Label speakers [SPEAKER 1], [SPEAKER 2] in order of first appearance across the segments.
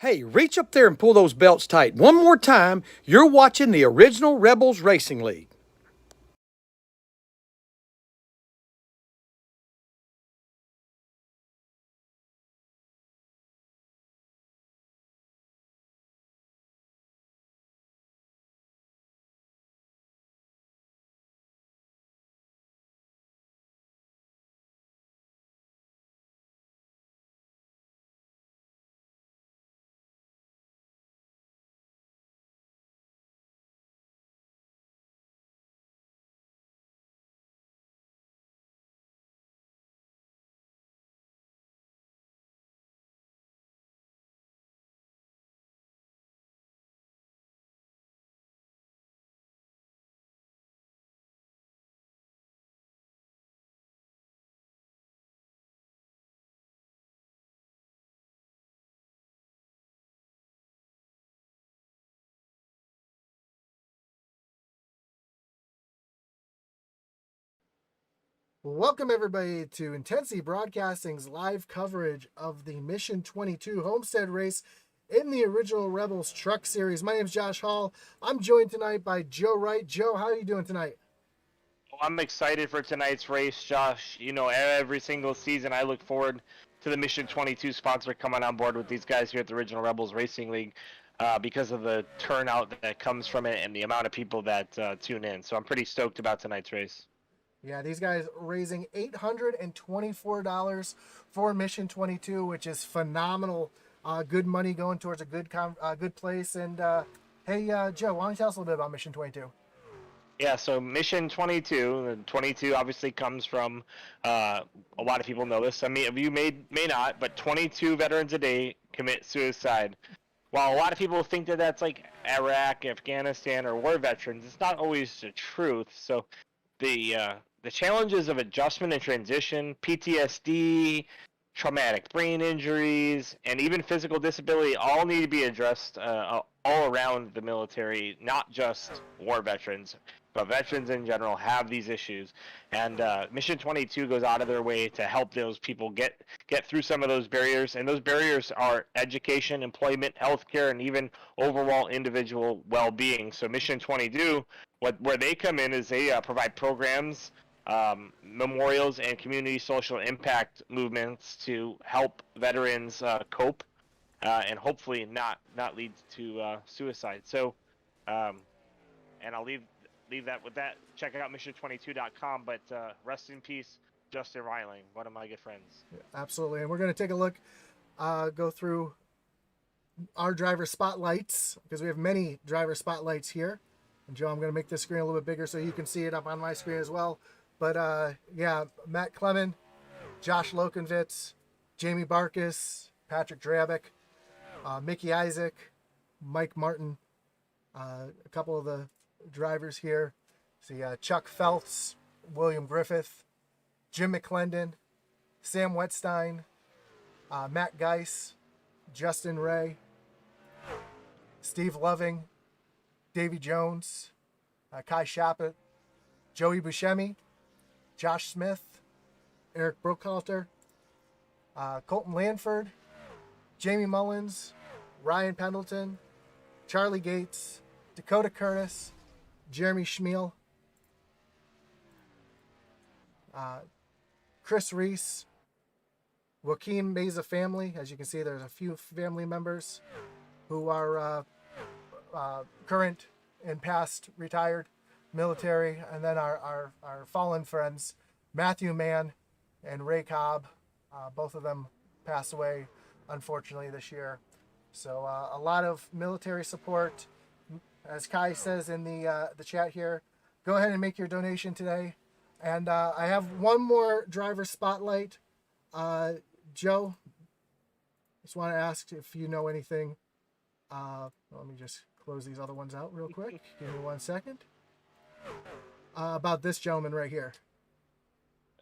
[SPEAKER 1] Hey, reach up there and pull those belts tight. One more time, you're watching the original Rebels Racing League.
[SPEAKER 2] Welcome, everybody, to Intensity Broadcasting's live coverage of the Mission 22 Homestead race in the original Rebels Truck Series. My name is Josh Hall. I'm joined tonight by Joe Wright. Joe, how are you doing tonight?
[SPEAKER 3] Well, I'm excited for tonight's race, Josh. You know, every single season I look forward to the Mission 22 sponsor coming on board with these guys here at the Original Rebels Racing League because of the turnout that comes from it and the amount of people that tune in. So I'm pretty stoked about tonight's race.
[SPEAKER 2] Yeah, these guys raising $824 for Mission 22, which is phenomenal. Good money going towards a good place. And hey, Joe, why don't you tell us a little bit about Mission 22?
[SPEAKER 3] Yeah, so Mission 22, and 22 obviously comes from a lot of people know this. I mean, you may not, but 22 veterans a day commit suicide. While a lot of people think that that's like Iraq, Afghanistan, or war veterans, it's not always the truth. So the challenges of adjustment and transition, PTSD, traumatic brain injuries, and even physical disability all need to be addressed all around the military, not just war veterans, but veterans in general have these issues. And Mission 22 goes out of their way to help those people get through some of those barriers. And those barriers are education, employment, healthcare, and even overall individual well-being. So Mission 22, where they come in is they provide programs, memorials, and community social impact movements to help veterans cope and hopefully not lead to suicide. So, and I'll leave that with that. Check out mission22.com. But rest in peace, Justin Reiling, one of my good friends.
[SPEAKER 2] Absolutely. And we're going to take a look, go through our driver spotlights because we have many driver spotlights here. And Joe, I'm going to make this screen a little bit bigger so you can see it up on my screen as well. But yeah, Matt Clement, Josh Lokenvitz, Jamie Barkus, Patrick Drabick, Mickey Isaac, Mike Martin, a couple of the drivers here. See Chuck Phelps, William Griffith, Jim McClendon, Sam Wetstein, Matt Geiss, Justin Ray, Steve Loving, Davy Jones, Kai Shappett, Joey Buscemi, Josh Smith, Eric Brookhalter, Colton Lanford, Jamie Mullins, Ryan Pendleton, Charlie Gates, Dakota Curtis, Jeremy Schmiel, Chris Reese, Joaquin Meza family. As you can see, there's a few family members who are current and past retired military, and then our fallen friends, Matthew Mann and Ray Cobb. Both of them passed away, unfortunately, this year. So a lot of military support. As Kai says in the chat here, go ahead and make your donation today. And I have one more driver spotlight. Joe, just want to ask if you know anything. Let me just close these other ones out real quick. Give me 1 second. About this gentleman right here.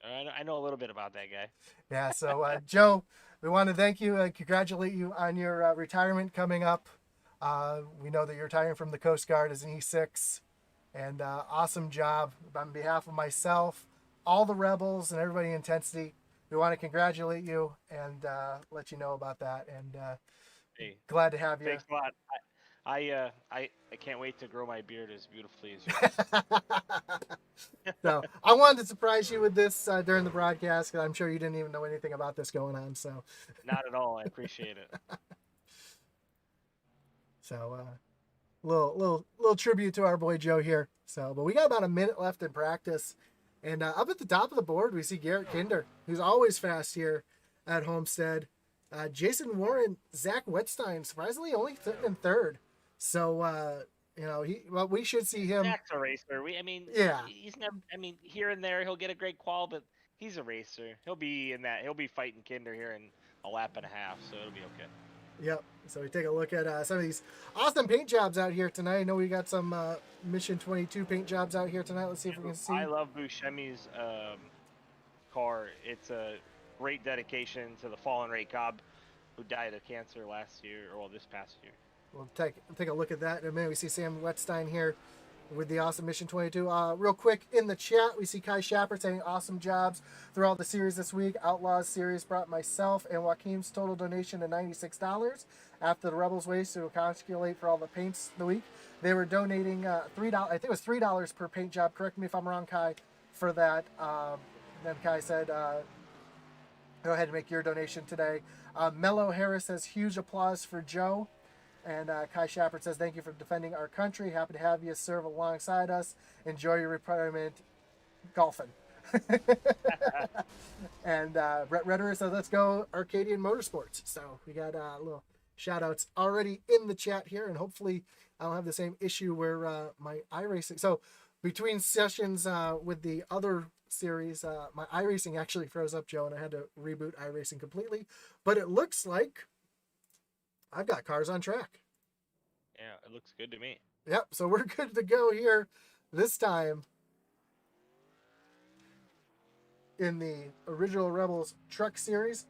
[SPEAKER 3] I know a little bit about that guy.
[SPEAKER 2] Yeah, so Joe, we want to thank you and congratulate you on your retirement coming up. We know that you're retiring from the Coast Guard as an E6, and awesome job. On behalf of myself, all the Rebels, and everybody in Intensity, we want to congratulate you and let you know about that. And
[SPEAKER 3] Hey,
[SPEAKER 2] Glad to have you.
[SPEAKER 3] thanks a lot. I can't wait to grow my beard as beautifully as yours.
[SPEAKER 2] So I wanted to surprise you with this during the broadcast because I'm sure you didn't even know anything about this going on. So,
[SPEAKER 3] Not at all. I appreciate it.
[SPEAKER 2] little tribute to our boy Joe here. So, but we got about a minute left in practice, and up at the top of the board we see Garrett Kinder, who's always fast here at Homestead. Jason Warren, Zach Wetstein, surprisingly only sitting in third. So, we should see him.
[SPEAKER 3] Zach's a racer.
[SPEAKER 2] Yeah.
[SPEAKER 3] He's never. Here and there he'll get a great qual, but he's a racer. He'll be in that. He'll be fighting Kinder here in a lap and a half, so it'll be okay.
[SPEAKER 2] Yep. So we take a look at some of these awesome paint jobs out here tonight. I know we got some Mission 22 paint jobs out here tonight. Let's see if we can see.
[SPEAKER 3] I love Buscemi's car. It's a great dedication to the fallen Ray Cobb, who died of cancer last year, or this past year.
[SPEAKER 2] We'll take a look at that in a minute. We see Sam Wetstein here with the awesome Mission 22. Real quick, in the chat, we see Kai Shapper saying awesome jobs throughout the series this week. Outlaws series brought myself and Joaquin's total donation to $96. After the Rebels race to calculate for all the paints the week, they were donating $3. I think it was $3 per paint job. Correct me if I'm wrong, Kai, for that. Then Kai said, go ahead and make your donation today. Mello Harris says huge applause for Joe. And Kai Shapard says, thank you for defending our country. Happy to have you serve alongside us. Enjoy your retirement golfing. And Brett Redder says, let's go Arcadian Motorsports. So we got little shout outs already in the chat here. And hopefully I don't have the same issue where my iRacing. So between sessions with the other series, my iRacing actually froze up, Joe, and I had to reboot iRacing completely. But it looks like I've got cars on track.
[SPEAKER 3] Yeah, it looks good to me.
[SPEAKER 2] Yep, so we're good to go here this time in the Original Rebels Truck Series.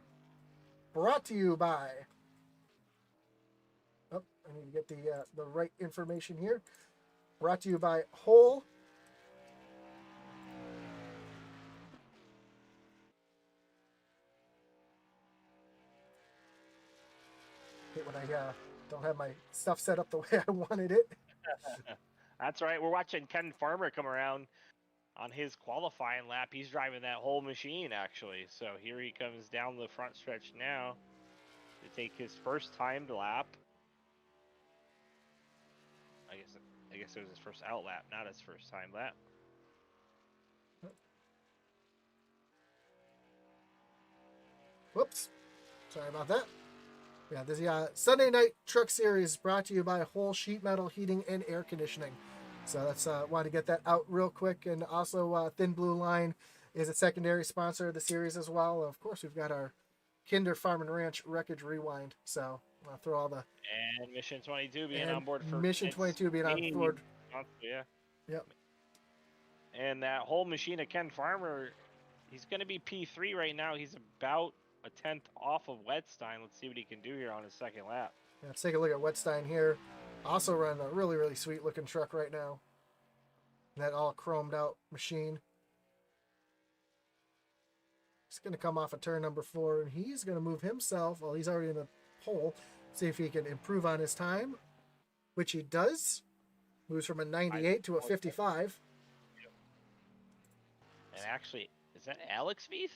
[SPEAKER 2] Brought to you by... Oh, I need to get the right information here. Brought to you by Whole. When I don't have my stuff set up the way I wanted it.
[SPEAKER 3] That's right. We're watching Ken Farmer come around on his qualifying lap. He's driving that whole machine, actually. So here he comes down the front stretch now to take his first timed lap. I guess it was his first out lap, not his first time lap.
[SPEAKER 2] Whoops. Sorry about that. Yeah, this Sunday Night Truck Series brought to you by Whole Sheet Metal Heating and Air Conditioning. So that's wanted to get that out real quick. And also Thin Blue Line is a secondary sponsor of the series as well. Of course, we've got our Kinder Farm and Ranch Wreckage Rewind. So I'll throw all the...
[SPEAKER 3] And Mission 22 being on board for...
[SPEAKER 2] Mission 22 being on board.
[SPEAKER 3] Yeah.
[SPEAKER 2] Yep.
[SPEAKER 3] And that whole machine of Ken Farmer, he's going to be P3 right now. He's about a tenth off of Wetstein. Let's see what he can do here on his second lap.
[SPEAKER 2] Yeah, let's take a look at Wetstein here. Also running a really, really sweet looking truck right now. That all chromed out machine. He's going to come off of turn number 4, and he's going to move himself. Well, he's already in the pole. See if he can improve on his time, which he does. Moves from a 98 to a 55.
[SPEAKER 3] And actually, is that Alex Veith?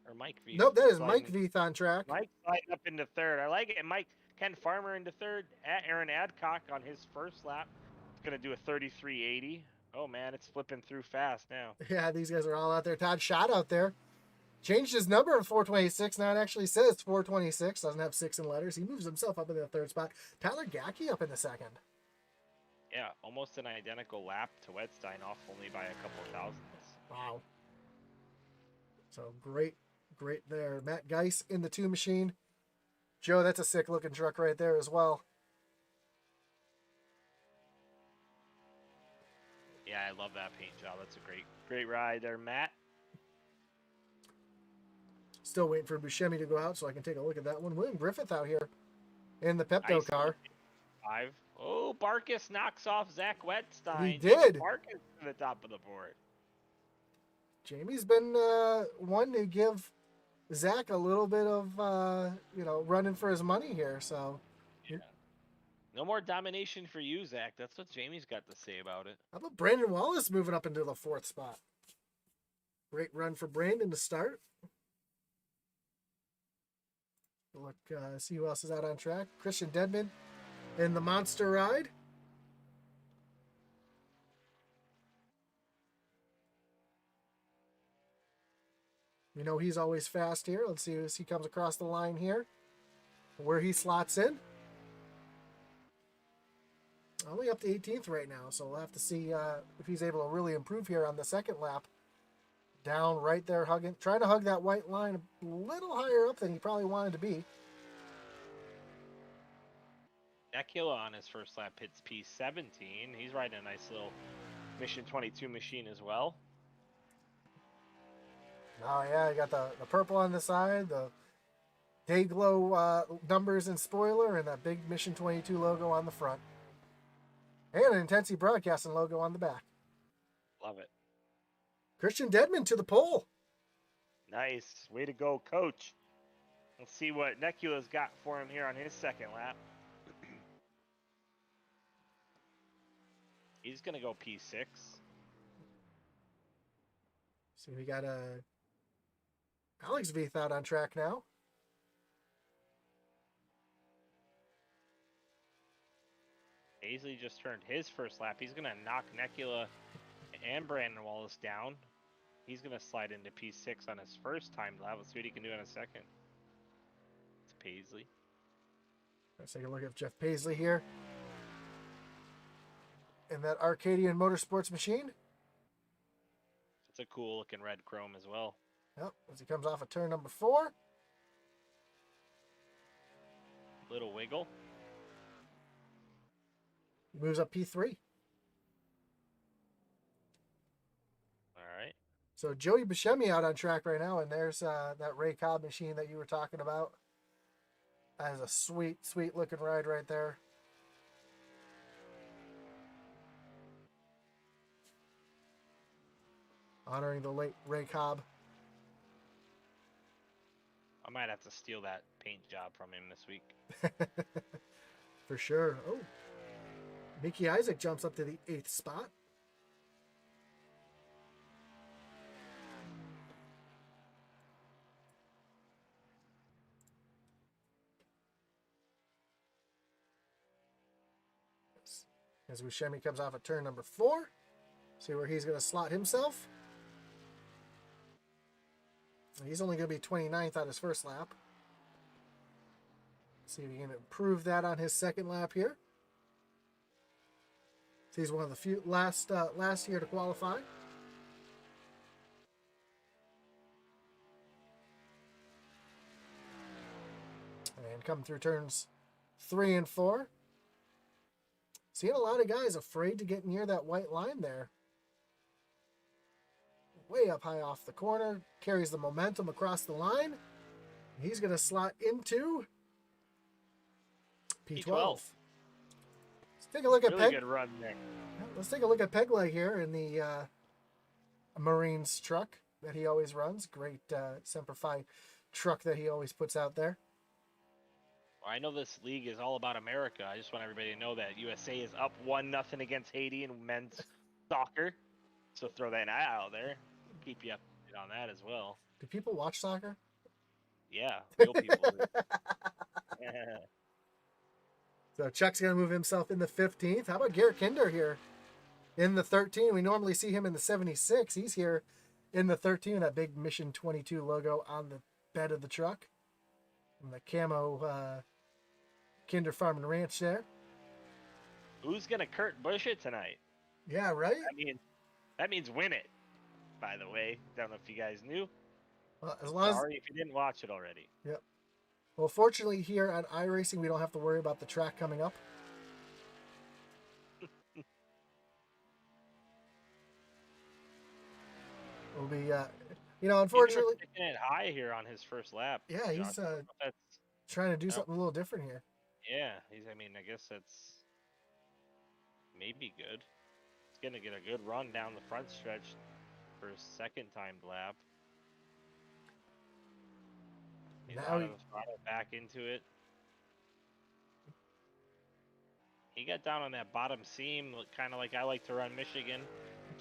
[SPEAKER 3] Or Mike Veith?
[SPEAKER 2] Nope, that is Mike Veith on track.
[SPEAKER 3] Mike sliding up into third. I like it. Ken Farmer into third. Aaron Adcock on his first lap. It's going to do a 33.80. Oh, man, it's flipping through fast now.
[SPEAKER 2] Yeah, these guys are all out there. Todd Schott out there. Changed his number of 426. Now it actually says 426. Doesn't have 6 in letters. He moves himself up in the third spot. Tyler Gackey up in the second.
[SPEAKER 3] Yeah, almost an identical lap to Wetstein, off only by a couple of thousandths.
[SPEAKER 2] Wow. So great there. Matt Geis in the 2 machine. Joe, that's a sick looking truck right there as well.
[SPEAKER 3] Yeah, I love that paint job. That's a great ride there, Matt.
[SPEAKER 2] Still waiting for Buscemi to go out so I can take a look at that one. William Griffith out here in the Pepto car.
[SPEAKER 3] 5. Oh, Barkus knocks off Zach Wetstein.
[SPEAKER 2] He did.
[SPEAKER 3] Barkus to the top of the board.
[SPEAKER 2] Jamie's been one to give Zach a little bit of, running for his money here. So
[SPEAKER 3] No more domination for you, Zach. That's what Jamie's got to say about it.
[SPEAKER 2] How about Brandon Wallace moving up into the 4th spot? Great run for Brandon to start. Look, see who else is out on track. Christian Dedman in the monster ride. You know he's always fast here. Let's see as he comes across the line here, where he slots in. Only up to 18th right now, so we'll have to see if he's able to really improve here on the second lap. Down right there, trying to hug that white line a little higher up than he probably wanted to be.
[SPEAKER 3] Nekula on his first lap hits P17. He's riding a nice little Mission 22 machine as well.
[SPEAKER 2] Oh yeah, you got the purple on the side, the Dayglow numbers and spoiler, and that big Mission 22 logo on the front. And an Intensity Broadcasting logo on the back.
[SPEAKER 3] Love it.
[SPEAKER 2] Christian Dedman to the pole.
[SPEAKER 3] Nice. Way to go, coach. Let's see what Nekula's got for him here on his second lap. He's going to go P6.
[SPEAKER 2] So we got Alex Veith out on track now.
[SPEAKER 3] Paisley just turned his first lap. He's going to knock Nekula and Brandon Wallace down. He's going to slide into P6 on his first time lap. Let's see what he can do in a second. It's Paisley.
[SPEAKER 2] Let's take a look at Jeff Paisley here. In that Arcadian Motorsports machine.
[SPEAKER 3] It's a cool looking red chrome as well.
[SPEAKER 2] Yep, as he comes off of turn number 4.
[SPEAKER 3] Little wiggle.
[SPEAKER 2] He moves up P3.
[SPEAKER 3] All right.
[SPEAKER 2] So Joey Buscemi out on track right now, and there's that Ray Cobb machine that you were talking about. That is a sweet, sweet looking ride right there. Honoring the late Ray Cobb.
[SPEAKER 3] I might have to steal that paint job from him this week.
[SPEAKER 2] For sure. Oh. Mickey Isaac jumps up to the 8th spot. As Buscemi comes off of turn number 4. See where he's going to slot himself. He's only going to be 29th on his first lap. See if he can improve that on his second lap here. So he's one of the few last year to qualify. And coming through turns 3 and 4. Seeing a lot of guys afraid to get near that white line there. Way up high off the corner, carries the momentum across the line. He's going to slot into P12. Let's take a look at
[SPEAKER 3] Really good run there.
[SPEAKER 2] Let's take a look at Pegleg here in the Marines truck that he always runs. Great Semper Fi truck that he always puts out there.
[SPEAKER 3] Well, I know this league is all about America. I just want everybody to know that USA is up 1-0 against Haiti in men's soccer. So throw that out there. Keep you updated on that as well.
[SPEAKER 2] Do people watch soccer?
[SPEAKER 3] Yeah, real people.
[SPEAKER 2] So Chuck's going to move himself in the 15th. How about Garrett Kinder here in the 13? We normally see him in the 76. He's here in the 13, that big Mission 22 logo on the bed of the truck. And the camo Kinder Farm and Ranch there.
[SPEAKER 3] Who's going to Kurt Busch it tonight?
[SPEAKER 2] Yeah, right?
[SPEAKER 3] That means win it, by the way. Don't know if you guys knew.
[SPEAKER 2] Well, as long
[SPEAKER 3] Sorry if you didn't watch it already.
[SPEAKER 2] Yep. Well, fortunately here on iRacing, we don't have to worry about the track coming up. We'll be, unfortunately,
[SPEAKER 3] He's it high here on his first lap.
[SPEAKER 2] Yeah, he's trying to do something a little different here.
[SPEAKER 3] Yeah, I guess that's maybe good. He's going to get a good run down the front stretch for his second timed lap. He's
[SPEAKER 2] now
[SPEAKER 3] back into it. He got down on that bottom seam, kind of like I like to run Michigan,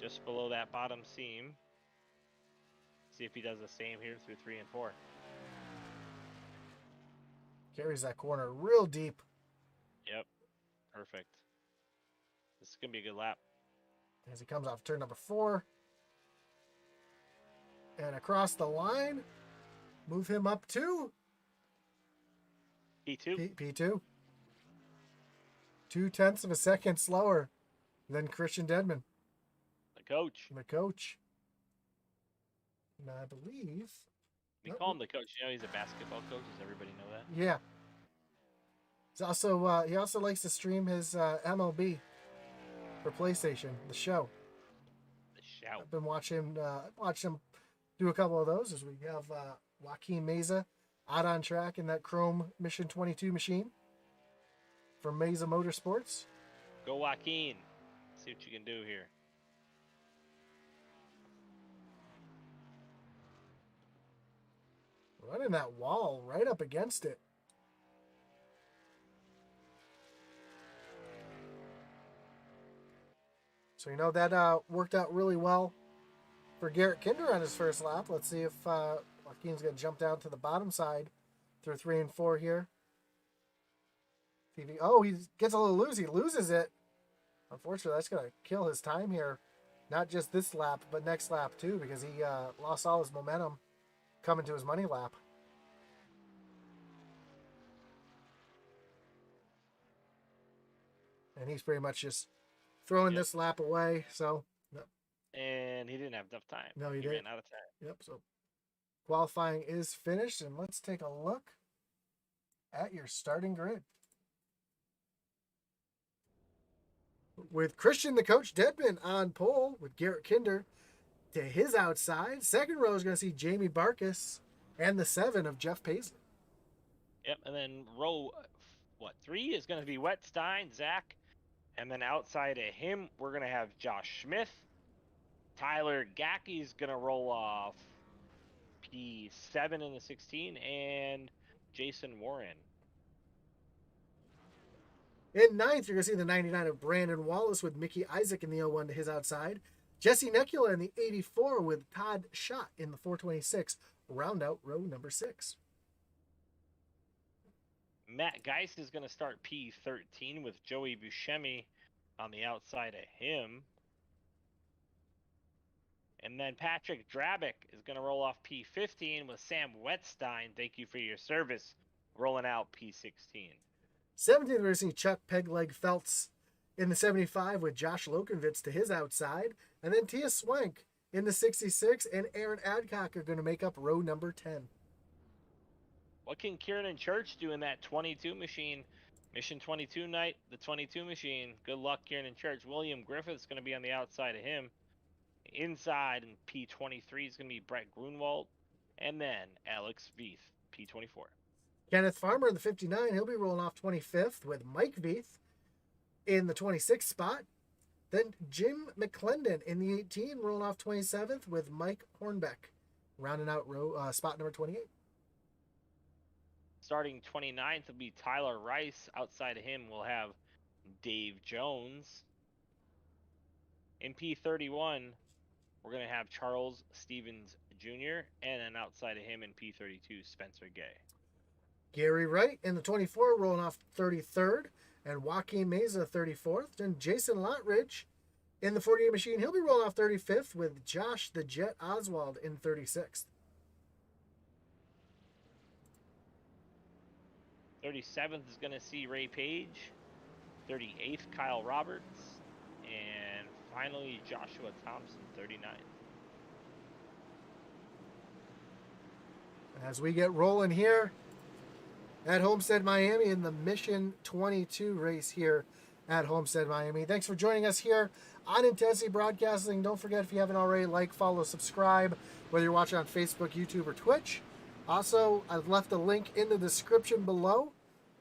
[SPEAKER 3] just below that bottom seam. See if he does the same here through 3 and 4.
[SPEAKER 2] Carries that corner real deep.
[SPEAKER 3] Yep, perfect. This is going to be a good lap.
[SPEAKER 2] As he comes off turn number 4. And across the line. Move him up to
[SPEAKER 3] P2.
[SPEAKER 2] P2. 0.2 of a second slower than Christian Dedman,
[SPEAKER 3] The coach.
[SPEAKER 2] the coach. And I believe.
[SPEAKER 3] We call him the coach. You know he's a basketball coach. Does everybody know that?
[SPEAKER 2] Yeah. He's also he also likes to stream his MLB for PlayStation, the show.
[SPEAKER 3] The shout.
[SPEAKER 2] I've been watching him do a couple of those as we have Joaquin Meza out on track in that Chrome Mission 22 machine from Meza Motorsports.
[SPEAKER 3] Go Joaquin. See what you can do here.
[SPEAKER 2] Running that wall right up against it. So that worked out really well for Garrett Kinder on his first lap. Let's see if Joaquin's going to jump down to the bottom side through 3 and 4 here. He gets a little loose. He loses it. Unfortunately, that's going to kill his time here. Not just this lap, but next lap too, because he lost all his momentum coming to his money lap. And he's pretty much just throwing this lap away. So,
[SPEAKER 3] and he didn't have enough time.
[SPEAKER 2] No, he
[SPEAKER 3] ran
[SPEAKER 2] didn't.
[SPEAKER 3] out of time.
[SPEAKER 2] Yep. So qualifying is finished, and let's take a look at your starting grid. With Christian, the coach, Dedman on pole, with Garrett Kinder to his outside. Second row is going to see Jamie Barkus and the 7 of Jeff Paisley.
[SPEAKER 3] Yep, and then row 3 is going to be Wetstein, Zach, and then outside of him we're going to have Josh Smith. Tyler Gackey's going to roll off P7 in the 16, and Jason Warren.
[SPEAKER 2] In 9th, you're going to see the 99 of Brandon Wallace with Mickey Isaac in the 01 to his outside. Jesse Necula in the 84 with Todd Schott in the 426. Round out row number 6.
[SPEAKER 3] Matt Geist is going to start P13 with Joey Buscemi on the outside of him. And then Patrick Drabick is going to roll off P15 with Sam Wetstein. Thank you for your service. Rolling out P16.
[SPEAKER 2] 17th, we're going to see Chuck Pegleg Feltz in the 75 with Josh Lokenvitz to his outside. And then Tia Swank in the 66 and Aaron Adcock are going to make up row number 10.
[SPEAKER 3] What can Kieran Church do in that 22 machine? Mission 22 night, the 22 machine. Good luck, Kieran Church. William Griffith's going to be on the outside of him. Inside in P23 is going to be Brett Grunwald. And then Alex Veith, P24.
[SPEAKER 2] Kenneth Farmer in the 59, he'll be rolling off 25th with Mike Veith in the 26th spot. Then Jim McClendon in the 18, rolling off 27th with Mike Hornbeck, rounding out row spot number 28.
[SPEAKER 3] Starting 29th will be Tyler Rice. Outside of him, we'll have Dave Jones. In P31, we're going to have Charles Stevens Jr. And then outside of him in P32, Spencer Gay.
[SPEAKER 2] Gary Wright in the 24, rolling off 33rd, and Joaquin Meza 34th. And Jason Lotridge in the 48 machine, he'll be rolling off 35th with Josh the Jet Oswald in 36th.
[SPEAKER 3] 37th is going to see Ray Page. 38th, Kyle Roberts. And finally, Joshua Thompson, 39th.
[SPEAKER 2] As we get rolling here at Homestead, Miami in the Mission 22 race here at Homestead, Miami. Thanks for joining us here on Intensity Broadcasting. Don't forget, if you haven't already, like, follow, subscribe, whether you're watching on Facebook, YouTube, or Twitch. Also, I've left a link in the description below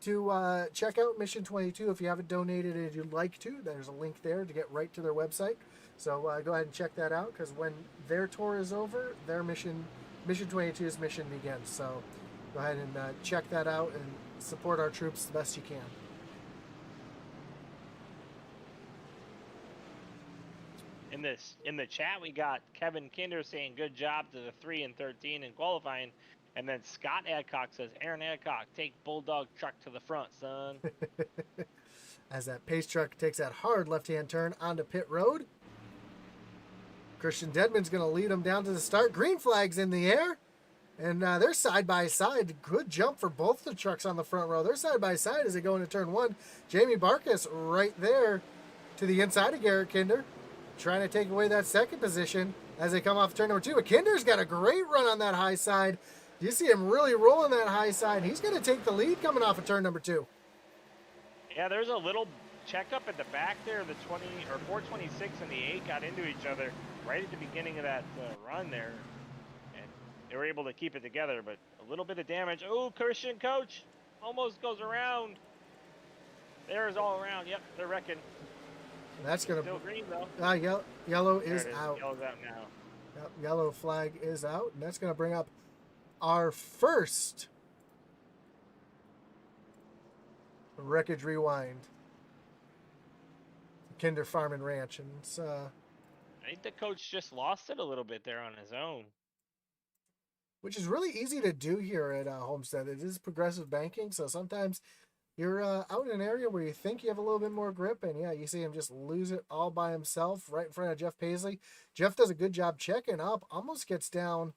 [SPEAKER 2] to check out Mission 22. If you haven't donated and you'd like to, there's a link there to get right to their website. So go ahead and check that out, because when their tour is over, their Mission 22's mission begins. So go ahead and check that out and support our troops the best you can.
[SPEAKER 3] in the chat, we got Kevin Kinder saying good job to the 3 and 13 in qualifying, and then Scott Adcock says, Aaron Adcock, take Bulldog truck to the front, son.
[SPEAKER 2] As that pace truck takes that hard left-hand turn onto pit road. Christian Deadman's going to lead them down to the start. Green flag's in the air. And they're side by side. Good jump for both the trucks on the front row. They're side by side as they go into turn 1. Jamie Barkas right there to the inside of Garrett Kinder, trying to take away that second position as they come off turn number 2. But Kinder's got a great run on that high side. You see him really rolling that high side. He's going to take the lead coming off of turn number 2.
[SPEAKER 3] Yeah, there's a little checkup at the back there. The 20 or 426 and the 8 got into each other right at the beginning of that run there. They were able to keep it together, but a little bit of damage. Oh, Christian Coach almost goes around. There's all around. Yep, they're wrecking.
[SPEAKER 2] That's going to...
[SPEAKER 3] Still green, though.
[SPEAKER 2] Yellow is out.
[SPEAKER 3] Yellow's out now.
[SPEAKER 2] Yep, yellow flag is out, and that's going to bring up our first Wreckage Rewind. Kinder Farm and Ranch. And it's,
[SPEAKER 3] I think the coach just lost it a little bit there on his own.
[SPEAKER 2] Which is really easy to do here at Homestead. It is progressive banking, so sometimes you're out in an area where you think you have a little bit more grip, and yeah, you see him just lose it all by himself right in front of Jeff Paisley. Jeff does a good job checking up, almost gets down.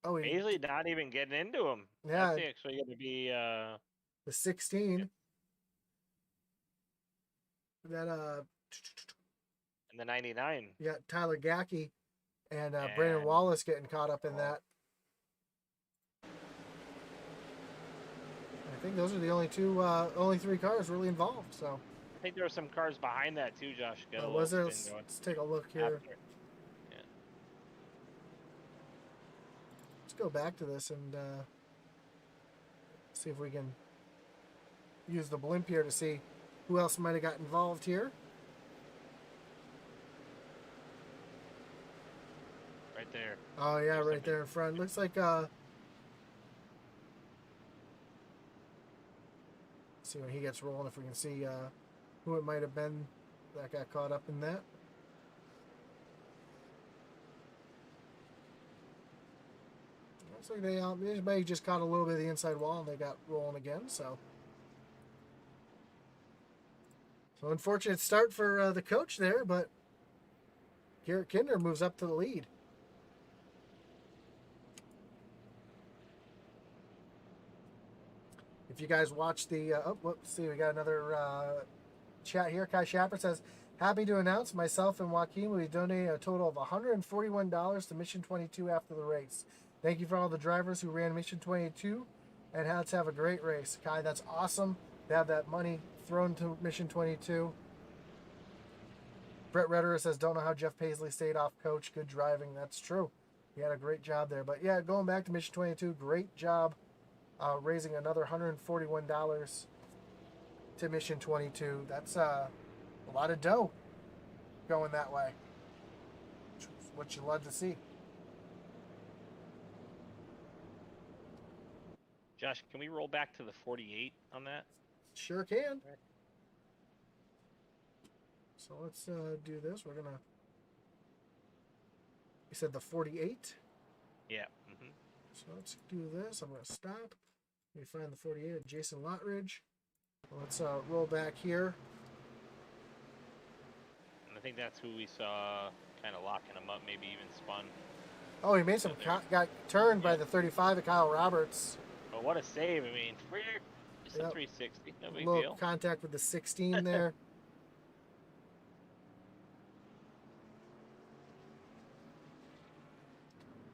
[SPEAKER 2] Oh,
[SPEAKER 3] Paisley not even getting into him.
[SPEAKER 2] Yeah,
[SPEAKER 3] that's actually going to be
[SPEAKER 2] the 16. That
[SPEAKER 3] and the 99.
[SPEAKER 2] Yeah, Tyler Gackey. And Brandon Wallace getting caught up in that. I think those are the only three cars really involved. So
[SPEAKER 3] I think there were some cars behind that too, Josh.
[SPEAKER 2] was there? Let's take a look here.
[SPEAKER 3] Yeah.
[SPEAKER 2] Let's go back to this and see if we can use the blimp here to see who else might have got involved here.
[SPEAKER 3] Right there.
[SPEAKER 2] Oh yeah, right there in front. Looks like see when he gets rolling if we can see who it might have been that got caught up in that. Looks like they just caught a little bit of the inside wall and they got rolling again. So unfortunate start for the coach there, but Garrett Kinder moves up to the lead. If you guys watch the, see, we got another chat here. Kai Shapper says, happy to announce myself and Joaquin will be donating a total of $141 to Mission 22 after the race. Thank you for all the drivers who ran Mission 22 and let's have a great race. Kai, that's awesome to have that money thrown to Mission 22. Brett Redder says, don't know how Jeff Paisley stayed off coach. Good driving. That's true. He had a great job there. But yeah, going back to Mission 22, great job. Raising another $141 to Mission 22. That's a lot of dough going that way. Which is what you love to see.
[SPEAKER 3] Josh, can we roll back to the 48 on that?
[SPEAKER 2] Sure can. So let's do this. We're gonna. You said the 48.
[SPEAKER 3] Yeah.
[SPEAKER 2] So let's do this. I'm gonna stop. Let me find the 48 of Jason Lottridge. Let's roll back here.
[SPEAKER 3] And I think that's who we saw kind of locking him up, maybe even spun.
[SPEAKER 2] Oh, he made some got turned by the 35 of Kyle Roberts.
[SPEAKER 3] But what a save! I mean, it's a 360, no big
[SPEAKER 2] little
[SPEAKER 3] deal.
[SPEAKER 2] Contact with the 16 there.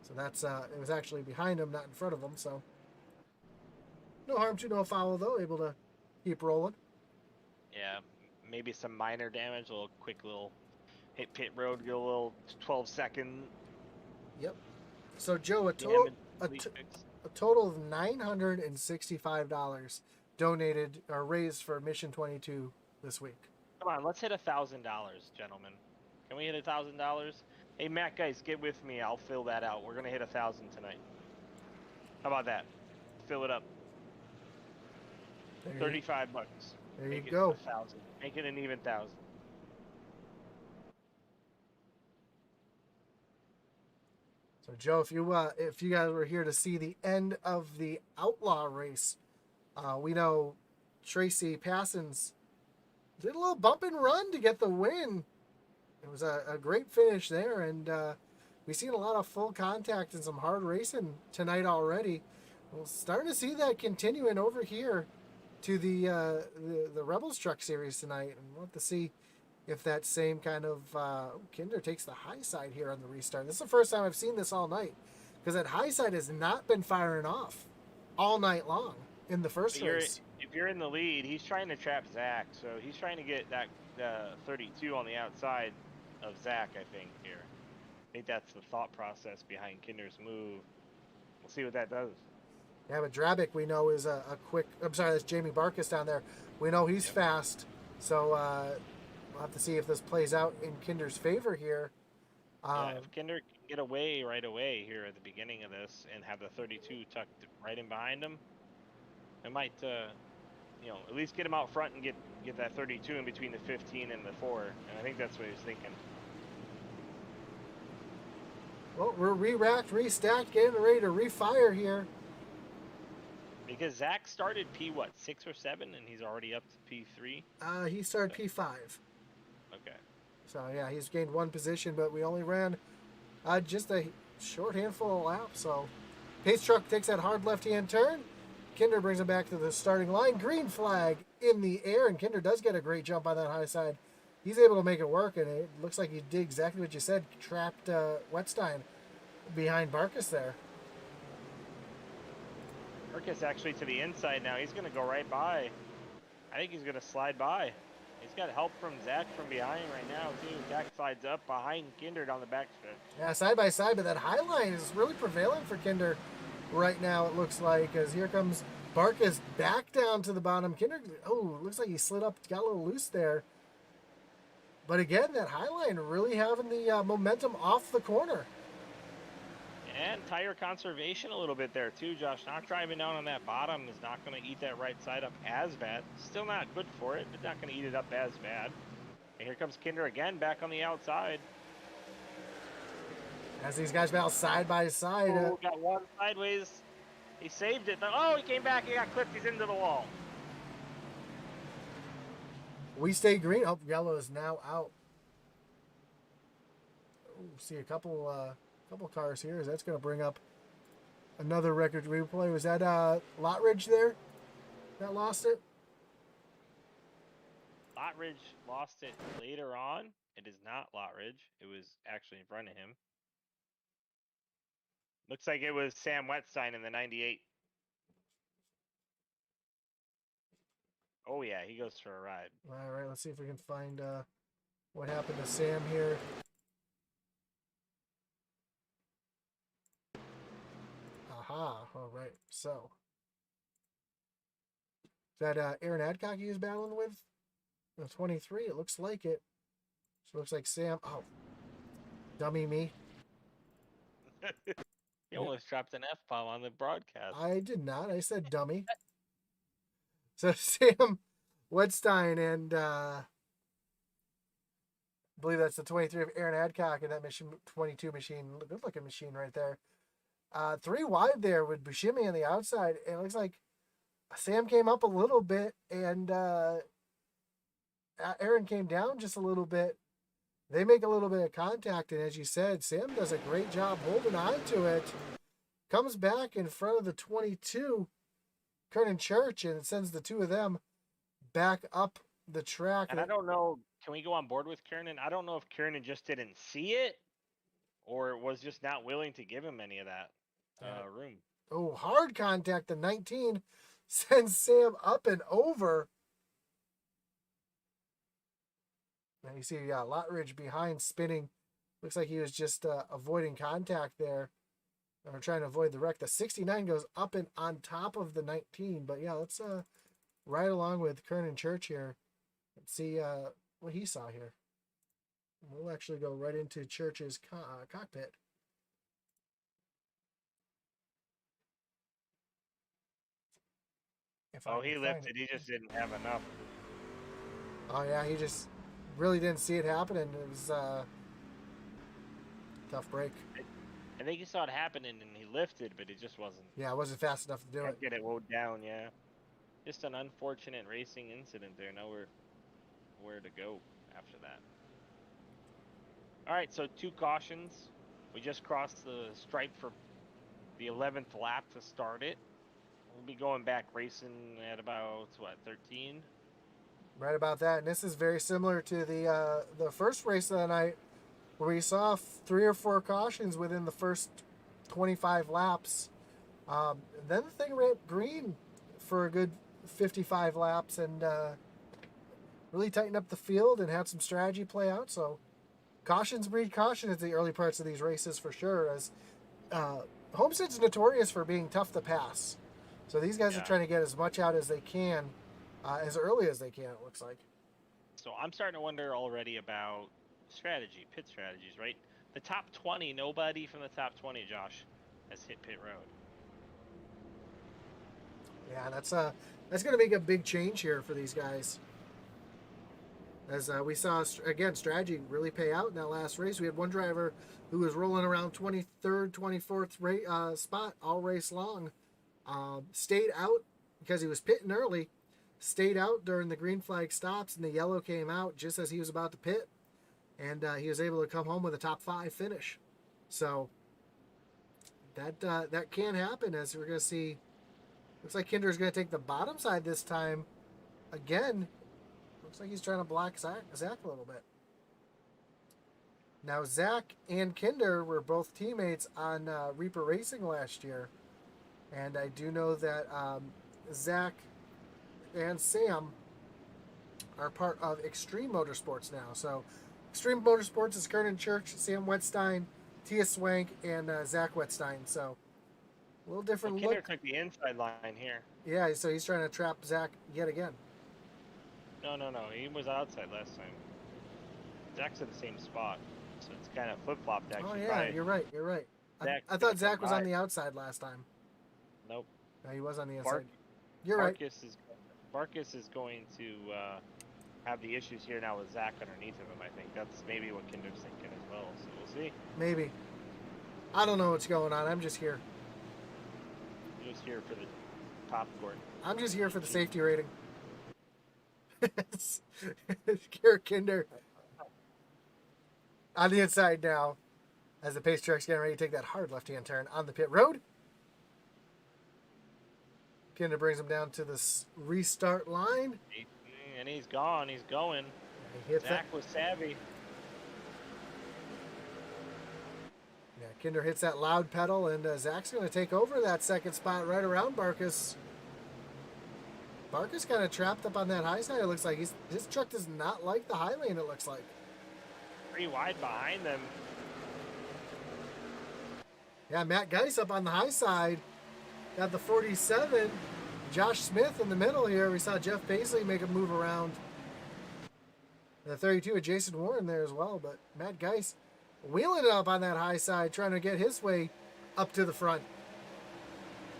[SPEAKER 2] So that's it was actually behind him, not in front of him. So no harm to no foul though. Able to keep rolling.
[SPEAKER 3] Yeah, maybe some minor damage, a little quick little hit pit road, get a little 12-second.
[SPEAKER 2] Yep. So Joe, a total of $965 donated or raised for Mission 22 this week.
[SPEAKER 3] Come on, let's hit $1,000, gentlemen. Can we hit $1,000? Hey, Matt, guys, get with me. I'll fill that out. We're gonna hit 1,000 tonight. How about that? Fill it up. 35 bucks.
[SPEAKER 2] There you go.
[SPEAKER 3] 1,000. Make it an even 1,000.
[SPEAKER 2] So Joe, if you guys were here to see the end of the Outlaw race, we know Tracy Passons did a little bump and run to get the win. It was a great finish there, and we've seen a lot of full contact and some hard racing tonight already. We're starting to see that continuing over here to the Rebels Truck Series tonight, and we'll have to see if that same kind of Kinder takes the high side here on the restart. This is the first time I've seen this all night, because that high side has not been firing off all night long in the first race.
[SPEAKER 3] If you're in the lead, he's trying to trap Zach, so he's trying to get that 32 on the outside of Zach, I think, here. I think that's the thought process behind Kinder's move. We'll see what that does.
[SPEAKER 2] Yeah, but Drabick, we know, is a quick... I'm sorry, that's Jamie Barkus down there. We know he's fast, so we'll have to see if this plays out in Kinder's favor here.
[SPEAKER 3] If Kinder can get away right away here at the beginning of this and have the 32 tucked right in behind him, it might, at least get him out front and get that 32 in between the 15 and the 4. And I think that's what he was thinking.
[SPEAKER 2] Well, we're re-racked, restacked, getting ready to refire here.
[SPEAKER 3] Because Zach started P, 6 or 7, and he's already up to P3?
[SPEAKER 2] He started P5.
[SPEAKER 3] Okay.
[SPEAKER 2] So, yeah, he's gained one position, but we only ran just a short handful of laps. So, Pace Truck takes that hard left-hand turn. Kinder brings him back to the starting line. Green flag in the air, and Kinder does get a great jump on that high side. He's able to make it work, and it looks like he did exactly what you said, trapped Wetstein behind Barkus there.
[SPEAKER 3] Barkus actually to the inside now. He's going to go right by. I think he's going to slide by. He's got help from Zach from behind right now, too. Zach slides up behind Kinder down the backstretch.
[SPEAKER 2] Yeah, side by side, but that high line is really prevailing for Kinder right now, it looks like, as here comes Barkus back down to the bottom. Kinder, looks like he slid up, got a little loose there. But again, that high line really having the momentum off the corner.
[SPEAKER 3] And tire conservation a little bit there too, Josh. Not driving down on that bottom is not going to eat that right side up as bad. Still not good for it, but not going to eat it up as bad. And here comes Kinder again back on the outside.
[SPEAKER 2] As these guys battle side by side.
[SPEAKER 3] Got one sideways. He saved it. Oh, he came back. He got clipped. He's into the wall.
[SPEAKER 2] We stay green. Oh, yellow is now out. See a couple cars here. That's going to bring up another record replay. Was that Lotridge there that lost it?
[SPEAKER 3] Lotridge lost it later on. It is not Lotridge. It was actually in front of him. Looks like it was Sam Wetstein in the 98. Oh, yeah, he goes for a ride.
[SPEAKER 2] All right, let's see if we can find what happened to Sam here. Aha, all right. So, is that Aaron Adcock he was battling with? The 23, it looks like it. So it looks like Sam. Oh, dummy me.
[SPEAKER 3] You almost dropped an F-bomb on the broadcast.
[SPEAKER 2] I did not. I said dummy. So Sam Wetstein and I believe that's the 23 of Aaron Adcock and that 22 machine. Good looking machine right there. 3 wide there with Bushimi on the outside. And it looks like Sam came up a little bit and Aaron came down just a little bit. They make a little bit of contact, and as you said, Sam does a great job holding on to it. Comes back in front of the 22, Kernan Church, and it sends the two of them back up the track.
[SPEAKER 3] And I don't know, can we go on board with Kernan? I don't know if Kernan just didn't see it or was just not willing to give him any of that room.
[SPEAKER 2] Oh, hard contact. The 19 sends Sam up and over. And you see Lotridge behind spinning. Looks like he was just avoiding contact there. Or trying to avoid the wreck. The 69 goes up and on top of the 19. But yeah, let's ride along with Kernan Church here. Let's see what he saw here. We'll actually go right into Church's cockpit.
[SPEAKER 3] He lifted. He just didn't have enough.
[SPEAKER 2] Oh, yeah, he just really didn't see it happen, and it was a tough break.
[SPEAKER 3] I think he saw it happening and he lifted, but it just wasn't.
[SPEAKER 2] Yeah, I wasn't fast enough to do it.
[SPEAKER 3] Get it wound down, yeah. Just an unfortunate racing incident there. Nowhere where to go after that. All right, so 2 cautions. We just crossed the stripe for the 11th lap to start it. We'll be going back racing at about, what, 13?
[SPEAKER 2] Right about that. And this is very similar to the first race of the night, where we saw 3 or 4 cautions within the first 25 laps. Then the thing ran green for a good 55 laps and really tightened up the field and had some strategy play out. So cautions breed caution at the early parts of these races for sure, as Homestead's notorious for being tough to pass. So these guys are trying to get as much out as they can, as early as they can, it looks like.
[SPEAKER 3] So I'm starting to wonder already about strategy, pit strategies, right? The top 20, nobody from the top 20, Josh, has hit pit road.
[SPEAKER 2] Yeah, that's going to make a big change here for these guys. As we saw, again, strategy really pay out in that last race. We had one driver who was rolling around 23rd, 24th spot all race long. Stayed out because he was pitting early. Stayed out during the green flag stops, and the yellow came out just as he was about to pit. And he was able to come home with a top 5 finish. So that can happen, as we're going to see. Looks like Kinder's going to take the bottom side this time. Again, looks like he's trying to block Zach a little bit. Now, Zach and Kinder were both teammates on Reaper Racing last year. And I do know that Zach and Sam are part of Extreme Motorsports now. So, Extreme Motorsports is Kernan Church, Sam Wetstein, Tia Swank, and Zach Wetstein. So, a little different
[SPEAKER 3] Kinder
[SPEAKER 2] look.
[SPEAKER 3] took the inside line here.
[SPEAKER 2] Yeah, so he's trying to trap Zach yet again.
[SPEAKER 3] No. He was outside last time. Zach's in the same spot. So it's kind of flip-flopped, actually.
[SPEAKER 2] Oh, yeah, you're right. I thought Zach was on the outside last time.
[SPEAKER 3] Nope.
[SPEAKER 2] No, he was on the inside. You're right.
[SPEAKER 3] Barkus is going to have the issues here now with Zach underneath of him, I think. That's maybe what Kinder's thinking as well, so we'll see.
[SPEAKER 2] Maybe. I don't know what's going on. I'm just here.
[SPEAKER 3] Just here for the popcorn.
[SPEAKER 2] I'm just here for the safety rating. Garrett Kinder on the inside now, as the pace truck's getting ready to take that hard left-hand turn on the pit road. Kinder brings him down to this restart line.
[SPEAKER 3] And he's gone. He's going.
[SPEAKER 2] He hits
[SPEAKER 3] Zach was savvy.
[SPEAKER 2] Yeah, Kinder hits that loud pedal, and Zach's going to take over that second spot right around Barkus. Barkus kind of trapped up on that high side, it looks like. His truck does not like the high lane, it looks like.
[SPEAKER 3] 3 wide behind them.
[SPEAKER 2] Yeah, Matt Geis up on the high side. Got the 47. Josh Smith in the middle here. We saw Jeff Paisley make a move around. The 32 of Jason Warren there as well, but Matt Geis wheeling it up on that high side, trying to get his way up to the front.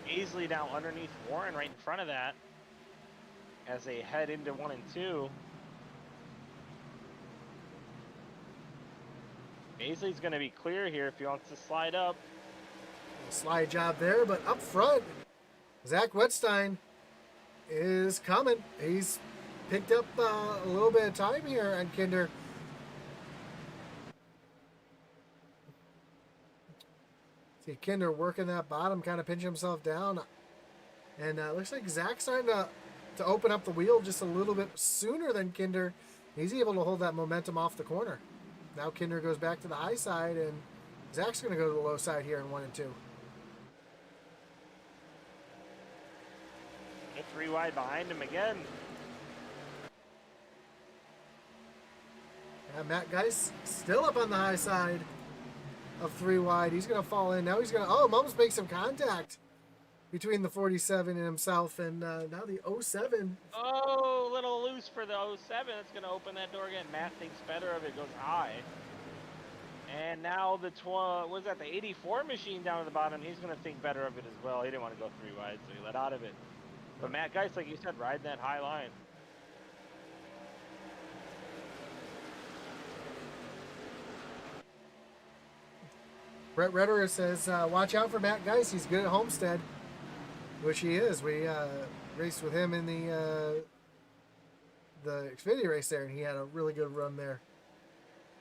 [SPEAKER 3] Paisley now underneath Warren right in front of that as they head into 1 and 2. Paisley's going to be clear here if he wants to slide up.
[SPEAKER 2] Slide job there, but up front, Zach Wetstein is coming. He's picked up a little bit of time here on Kinder. See Kinder working that bottom, kind of pinching himself down. And looks like Zach's starting to open up the wheel just a little bit sooner than Kinder. He's able to hold that momentum off the corner. Now Kinder goes back to the high side, and Zach's going to go to the low side here in 1 and 2.
[SPEAKER 3] Get 3 wide behind him again.
[SPEAKER 2] Yeah, Matt Geis still up on the high side of 3 wide. He's going to fall in. Now he's going to, almost make some contact between the 47 and himself. And now the 07.
[SPEAKER 3] Oh, a little loose for the 07. That's going to open that door again. Matt thinks better of it, goes high. And now the, the 84 machine down at the bottom, he's going to think better of it as well. He didn't want to go 3 wide, so he let out of it. But Matt Geis, like you said, riding that high line.
[SPEAKER 2] Brett Redder says, watch out for Matt Geis. He's good at Homestead, which he is. We raced with him in the Xfinity race there, and he had a really good run there.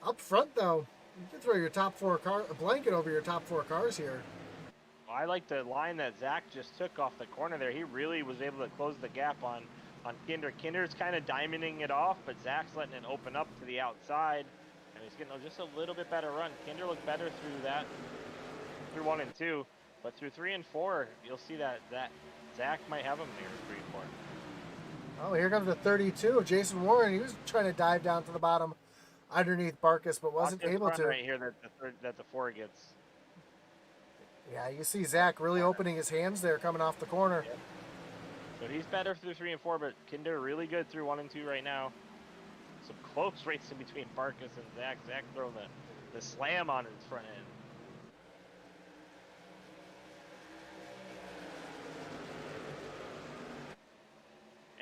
[SPEAKER 2] Up front, though, you can throw your top four a blanket over your top four cars here.
[SPEAKER 3] Well, I like the line that Zach just took off the corner there. He really was able to close the gap on Kinder. Kinder's kind of diamonding it off, but Zach's letting it open up to the outside, and he's getting just a little bit better run. Kinder looked better through 1 and 2, but through 3 and 4, you'll see that Zach might have him near 3 and 4.
[SPEAKER 2] Oh, here comes the 32. Jason Warren, he was trying to dive down to the bottom underneath Barkus, but wasn't able to.
[SPEAKER 3] Right here that the 4 gets.
[SPEAKER 2] Yeah, you see Zach really opening his hands there coming off the corner.
[SPEAKER 3] Yep. So he's better through 3 and 4, but Kinder really good through 1 and 2 right now. Some close racing between Barkus and Zach. Zach throwing the slam on his front end.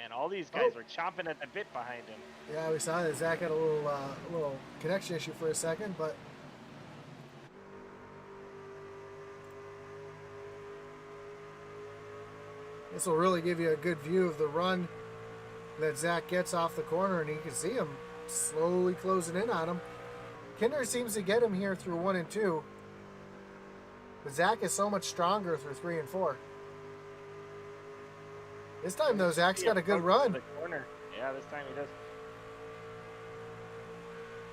[SPEAKER 3] And all these guys were chomping at the bit behind him.
[SPEAKER 2] Yeah, we saw that Zach had a little connection issue for a second, but this will really give you a good view of the run that Zach gets off the corner, and you can see him slowly closing in on him. Kinder seems to get him here through 1 and 2, but Zach is so much stronger through 3 and 4. This time, though, Zach's got a good run.
[SPEAKER 3] The corner. Yeah, this time he does.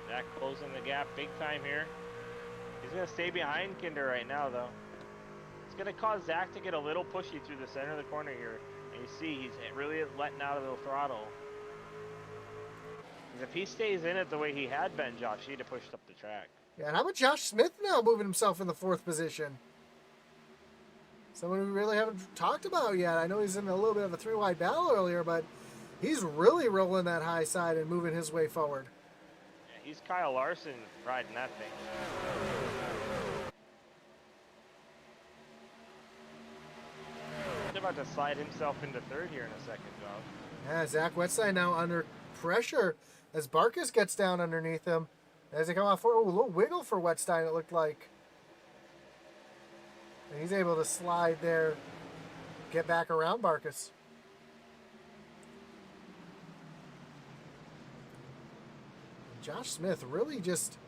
[SPEAKER 3] Zach closing the gap big time here. He's going to stay behind Kinder right now, though. It's going to cause Zach to get a little pushy through the center of the corner here. And you see he's really letting out of the throttle. Because if he stays in it the way he had been, Josh, he'd have pushed up the track.
[SPEAKER 2] Yeah, and how about Josh Smith now moving himself in the 4th position? Someone we really haven't talked about yet. I know he's in a little bit of a 3-wide battle earlier, but he's really rolling that high side and moving his way forward.
[SPEAKER 3] Yeah, he's Kyle Larson riding that thing. He's about to slide himself into 3rd here in a second, Josh.
[SPEAKER 2] Yeah, Zach Wetstein now under pressure as Barkus gets down underneath him. As they come off forward, a little wiggle for Wetstein, it looked like. And he's able to slide there, get back around Barkus. Josh Smith really just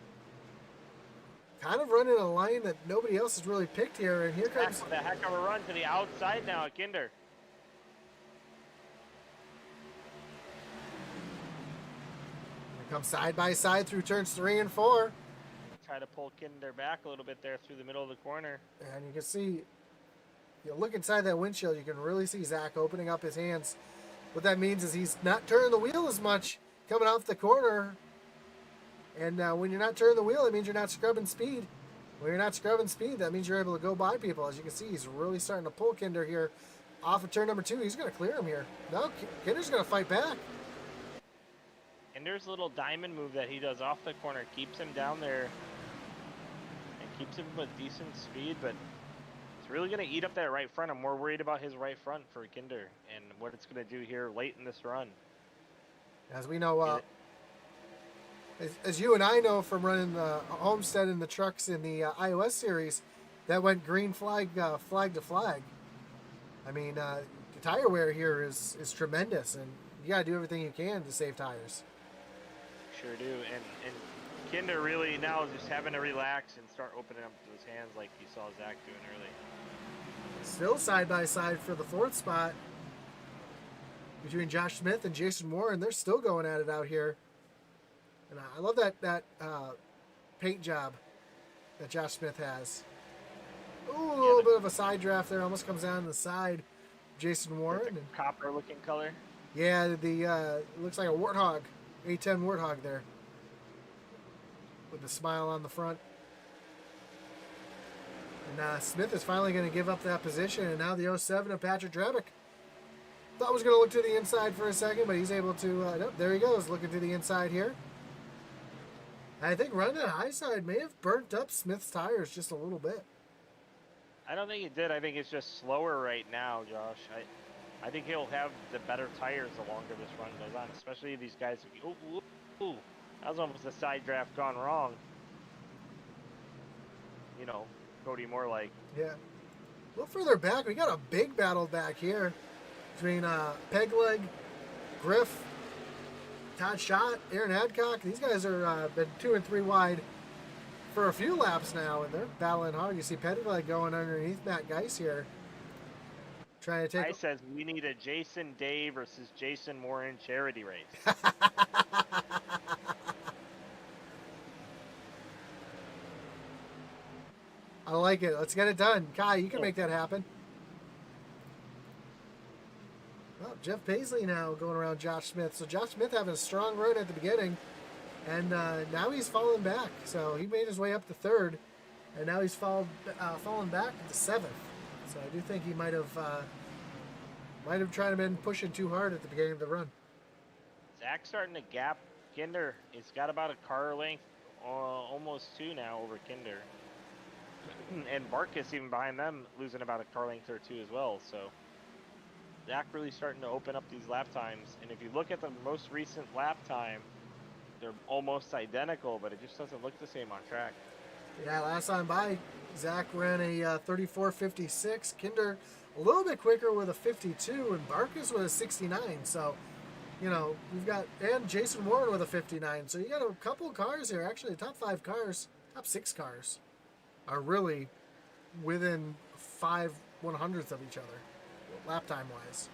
[SPEAKER 2] kind of running a line that nobody else has really picked here. And here comes
[SPEAKER 3] the heck of a run to the outside now at Kinder.
[SPEAKER 2] Here comes side by side through turns 3 and 4.
[SPEAKER 3] Try to pull Kinder back a little bit there through the middle of the corner.
[SPEAKER 2] And you can see, you look inside that windshield, you can really see Zach opening up his hands. What that means is he's not turning the wheel as much coming off the corner. And when you're not turning the wheel, it means you're not scrubbing speed. When you're not scrubbing speed, that means you're able to go by people. As you can see, he's really starting to pull Kinder here off of turn number 2. He's going to clear him here. No, Kinder's going to fight back.
[SPEAKER 3] Kinder's little diamond move that he does off the corner keeps him down there. Keeps him with decent speed, but it's really going to eat up that right front. I'm more worried about his right front for Kinder and what it's going to do here late in this run.
[SPEAKER 2] As we know, as you and I know from running the Homestead and the trucks in the iOS series, that went green flag, flag to flag. I mean, the tire wear here is tremendous, and you got to do everything you can to save tires.
[SPEAKER 3] Sure do, and Kinder really now is just having to relax and start opening up those hands like you saw Zach doing early.
[SPEAKER 2] Still side by side for the 4th spot between Josh Smith and Jason Warren. They're still going at it out here. And I love that paint job that Josh Smith has. Ooh, a little bit of a side draft there. Almost comes down the side. Jason Warren.
[SPEAKER 3] Copper looking color.
[SPEAKER 2] Yeah, it looks like a Warthog. A10 Warthog there. With a smile on the front. And Smith is finally going to give up that position. And now the 07 of Patrick Drabick. Thought was going to look to the inside for a second, but he's able to, nope, there he goes, looking to the inside here. I think running that high side may have burnt up Smith's tires just a little bit.
[SPEAKER 3] I don't think it did. I think it's just slower right now, Josh. I think he'll have the better tires the longer this run goes on, especially these guys. Ooh, that was almost a side draft gone wrong. You know, Cody more like.
[SPEAKER 2] Yeah. A little further back, we got a big battle back here between Pegleg, Griff, Todd Schott, Aaron Adcock. These guys are been 2 and 3 wide for a few laps now, and they're battling hard. You see Pegleg going underneath Matt Geis here, trying to take.
[SPEAKER 3] I says we need a Jason Day versus Jason Warren charity race.
[SPEAKER 2] I like it. Let's get it done. Kai, you can make that happen. Well, Jeff Paisley now going around Josh Smith. So Josh Smith having a strong run at the beginning, and now he's fallen back. So he made his way up to 3rd, and now he's fallen back to 7th. So I do think he might have tried to been pushing too hard at the beginning of the run.
[SPEAKER 3] Zach's starting to gap Kinder. He's got about a car length, almost 2 now over Kinder. And Barkus even behind them, losing about a car length or 2 as well. So Zach really starting to open up these lap times. And if you look at the most recent lap time, they're almost identical, but it just doesn't look the same on track.
[SPEAKER 2] Yeah, last time by, Zach ran a 34.56. Kinder a little bit quicker with a 52, and Barkus with a 69. So, you know, we've got, and Jason Warren with a 59. So you got a couple cars here. Actually, the top 5 cars, top 6 cars are really within 5/100ths of each other, lap time wise.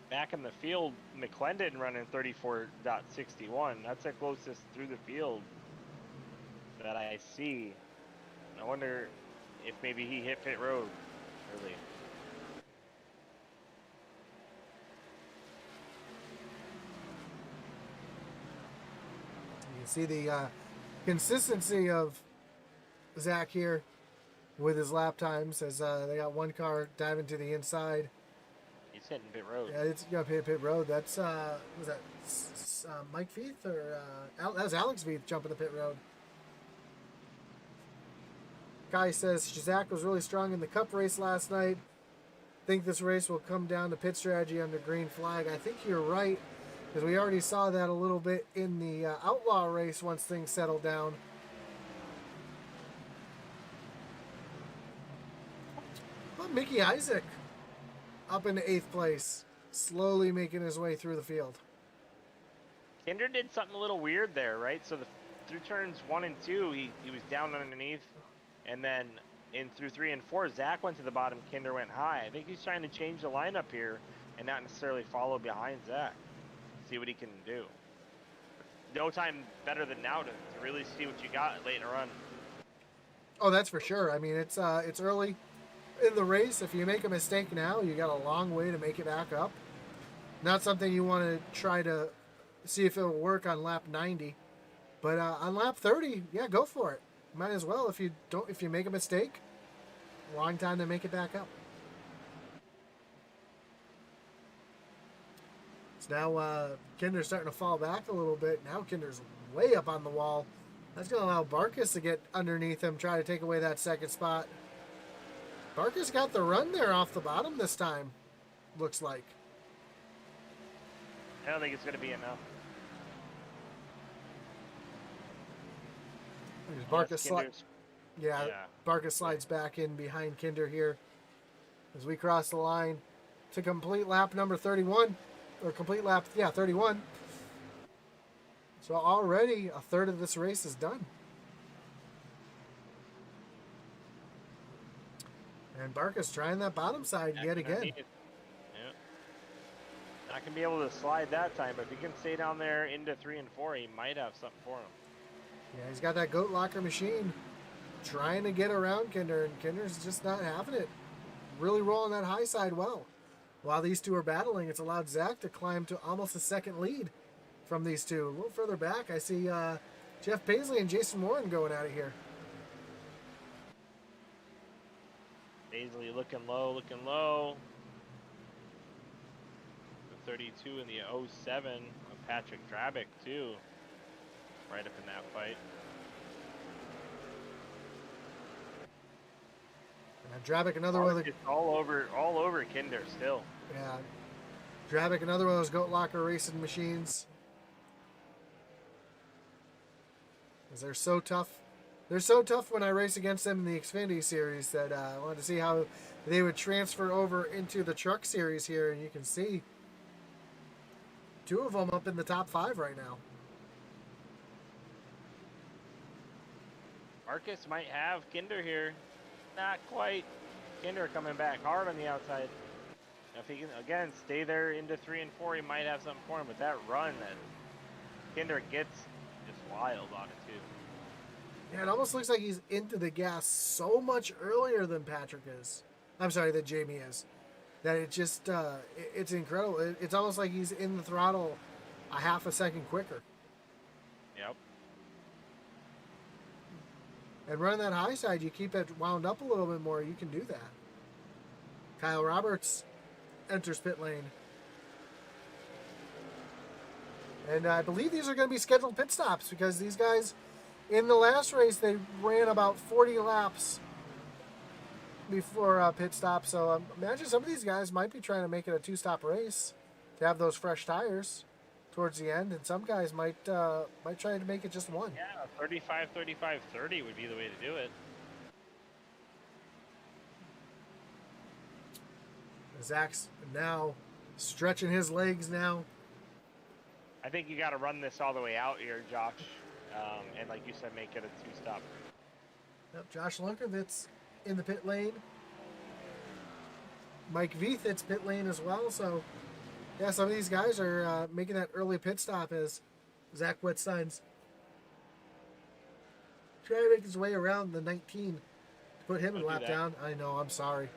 [SPEAKER 3] Back in the field, McClendon running 34.61. That's the closest through the field that I see. I wonder if maybe he hit pit road early.
[SPEAKER 2] You can see the consistency of Zach here with his lap times as they got one car diving to the inside.
[SPEAKER 3] He's hitting pit road.
[SPEAKER 2] Yeah, it's got pit road. That's was that Mike Feith or that was Alex Feith jumping the pit road. Kai says Zach was really strong in the Cup race last night. Think this race will come down to pit strategy under green flag. I think you're right, because we already saw that a little bit in the Outlaw race once things settled down. But Mickey Isaac up into 8th place, slowly making his way through the field.
[SPEAKER 3] Kinder did something a little weird there, right? So through turns 1 and 2, he was down underneath, and then in through 3 and 4, Zach went to the bottom, Kinder went high. I think he's trying to change the lineup here and not necessarily follow behind Zach. See what he can do. No time better than now to really see what you got later on.
[SPEAKER 2] Oh, that's for sure. I mean, it's early in the race. If you make a mistake now, you got a long way to make it back up. Not something you want to try to see if it'll work on lap 90, but on lap 30, yeah, go for it. Might as well. If you make a mistake, long time to make it back up. So now Kinder's starting to fall back a little bit. Now Kinder's way up on the wall. That's going to allow Barkus to get underneath him, try to take away that second spot. Barkus got the run there off the bottom this time, looks like.
[SPEAKER 3] I don't think it's going to be enough.
[SPEAKER 2] Barkus Barkus slides back in behind Kinder here as we cross the line to complete lap number 31, or complete lap, 31. So already a third of this race is done. And Barkus trying that bottom side yet again.
[SPEAKER 3] Yeah. Not going to be able to slide that time, but if he can stay down there into 3 and 4, he might have something for him.
[SPEAKER 2] Yeah, he's got that goat locker machine trying to get around Kinder, and Kinder's just not having it. Really rolling that high side well. While these two are battling, it's allowed Zach to climb to almost a second lead from these two. A little further back, I see Jeff Paisley and Jason Warren going out of here.
[SPEAKER 3] Paisley looking low. The 32 in the 07 of Patrick Drabick, too. Right up in that fight.
[SPEAKER 2] Drabick, another one of the...
[SPEAKER 3] all over Kinder still.
[SPEAKER 2] Yeah. Drabick, another one of those goat locker racing machines. Because they're so tough They're so tough when I race against them in the Xfinity series that I wanted to see how they would transfer over into the truck series here. And you can see two of them up in the top 5 right now.
[SPEAKER 3] Marcus might have Kinder here. Not quite. Kinder coming back hard on the outside. Now if he can, again, stay there into 3 and 4, he might have something for him. But that run that Kinder gets just wild on it, too.
[SPEAKER 2] Yeah, it almost looks like he's into the gas so much earlier than Patrick is. I'm sorry, that Jamie is. That it just, it's incredible. It's almost like he's in the throttle a half a second quicker.
[SPEAKER 3] Yep.
[SPEAKER 2] And running that high side, you keep it wound up a little bit more, you can do that. Kyle Roberts enters pit lane. And I believe these are going to be scheduled pit stops because these guys, in the last race, they ran about 40 laps before pit stop. So imagine some of these guys might be trying to make it a 2-stop race to have those fresh tires towards the end, and some guys might try to make it just one.
[SPEAKER 3] Yeah, 35, 35, 30 would be the way to do it.
[SPEAKER 2] Zach's now stretching his legs now.
[SPEAKER 3] I think you got to run this all the way out here, Josh, and like you said, make it a 2-stop.
[SPEAKER 2] Yep, Josh Lunkervitz in the pit lane. Mike Veith, it's pit lane as well. So, yeah, some of these guys are making that early pit stop as Zach Wetstein's trying to make his way around the 19 to put him in lap down. I know, I'm sorry.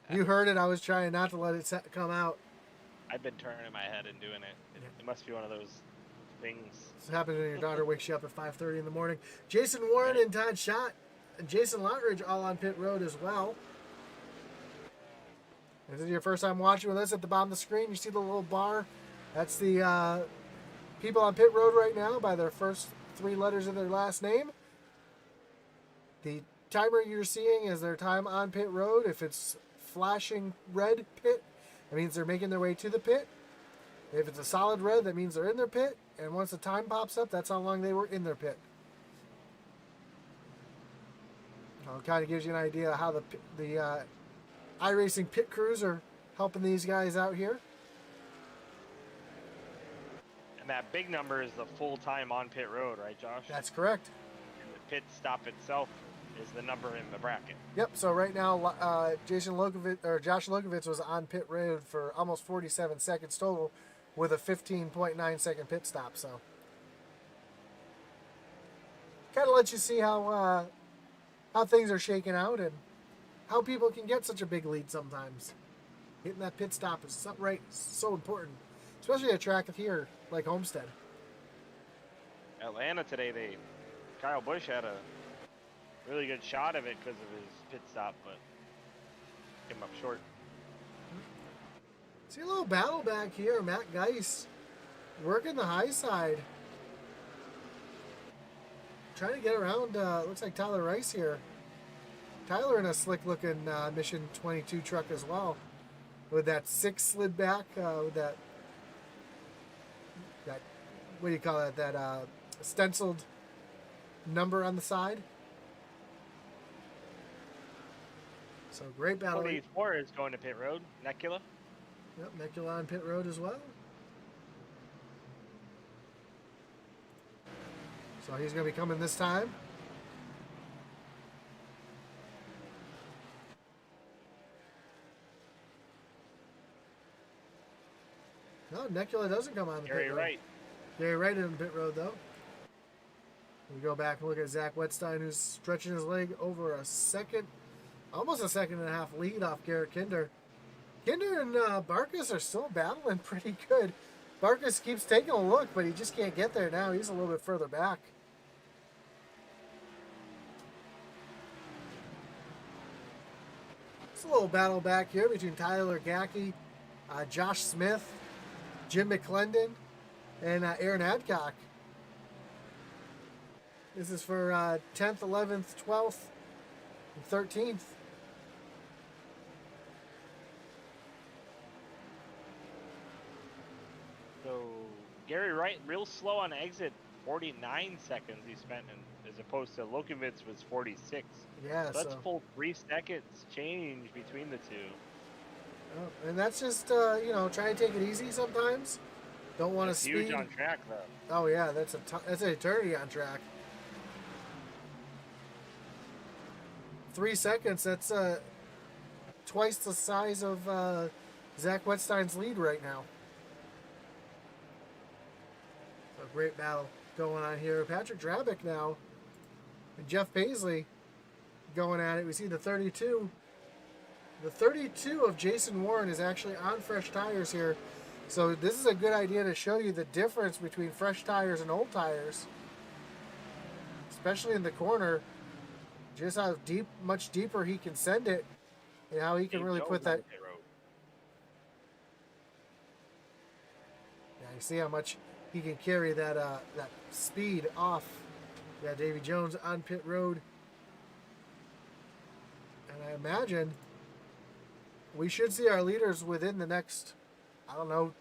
[SPEAKER 2] You heard it. I was trying not to let it come out.
[SPEAKER 3] I've been turning my head and doing it. It must be one of those things.
[SPEAKER 2] This happens when your daughter wakes you up at 5:30 in the morning. Jason Warren and Todd Schott and Jason Lottridge all on pit road as well. If this is your first time watching with us, at the bottom of the screen, you see the little bar. That's the people on pit road right now by their first 3 letters of their last name. The timer you're seeing is their time on pit road. If it's flashing red pit, that means they're making their way to the pit. If it's a solid red, that means they're in their pit. And once the time pops up, that's how long they were in their pit. It kind of gives you an idea of how the iRacing pit crews are helping these guys out here.
[SPEAKER 3] And that big number is the full time on pit road, right, Josh?
[SPEAKER 2] That's correct.
[SPEAKER 3] And the pit stop itself is the number in the bracket.
[SPEAKER 2] Yep. So right now, Josh Lokovitz was on pit road for almost 47 seconds total, with a 15.9 second pit stop. So kind of lets you see how things are shaking out and how people can get such a big lead sometimes. Hitting that pit stop is so important, especially at a track here like Homestead.
[SPEAKER 3] Atlanta today, Kyle Busch had a really good shot of it because of his pit stop, but came up short.
[SPEAKER 2] See a little battle back here. Matt Geis working the high side. Trying to get around, looks like Tyler Rice here. Tyler in a slick looking Mission 22 truck as well. With that 6 slid back, with that, what do you call it, that stenciled number on the side. So great battle.
[SPEAKER 3] 24 is going to pit road. Necula.
[SPEAKER 2] Yep, Necula on pit road as well. So he's going to be coming this time. No, Necula doesn't come on the
[SPEAKER 3] Gary
[SPEAKER 2] pit road.
[SPEAKER 3] Wright.
[SPEAKER 2] Gary Wright in the pit road, though. We go back and look at Zach Wetstein, who's stretching his leg over a second, almost a second and a half lead off Garrett Kinder. Kinder and Barkus are still battling pretty good. Barkus keeps taking a look, but he just can't get there now. He's a little bit further back. It's a little battle back here between Tyler Gackey, Josh Smith, Jim McClendon, and Aaron Adcock. This is for 10th, 11th, 12th, and 13th.
[SPEAKER 3] So Gary Wright, real slow on exit. 49 seconds he spent in as opposed to Lokovitz was 46.
[SPEAKER 2] Yeah,
[SPEAKER 3] So that's
[SPEAKER 2] so
[SPEAKER 3] full 3 seconds change between the two.
[SPEAKER 2] and that's just you know, try to take it easy sometimes. Don't want to
[SPEAKER 3] That's huge
[SPEAKER 2] speed.
[SPEAKER 3] on track though.
[SPEAKER 2] Oh yeah, that's an eternity on track. 3 seconds. That's twice the size of Zach Wetstein's lead right now. So a great battle going on here. Patrick Drabick now and Jeff Paisley going at it. We see the 32. The 32 of Jason Warren is actually on fresh tires here. So this is a good idea to show you the difference between fresh tires and old tires. Especially in the corner. Just how much deeper he can send it. And how he can really put that. Yeah, you see how much he can carry that that speed off. Yeah, Davy Jones on pit road. And I imagine we should see our leaders within the next, I don't know,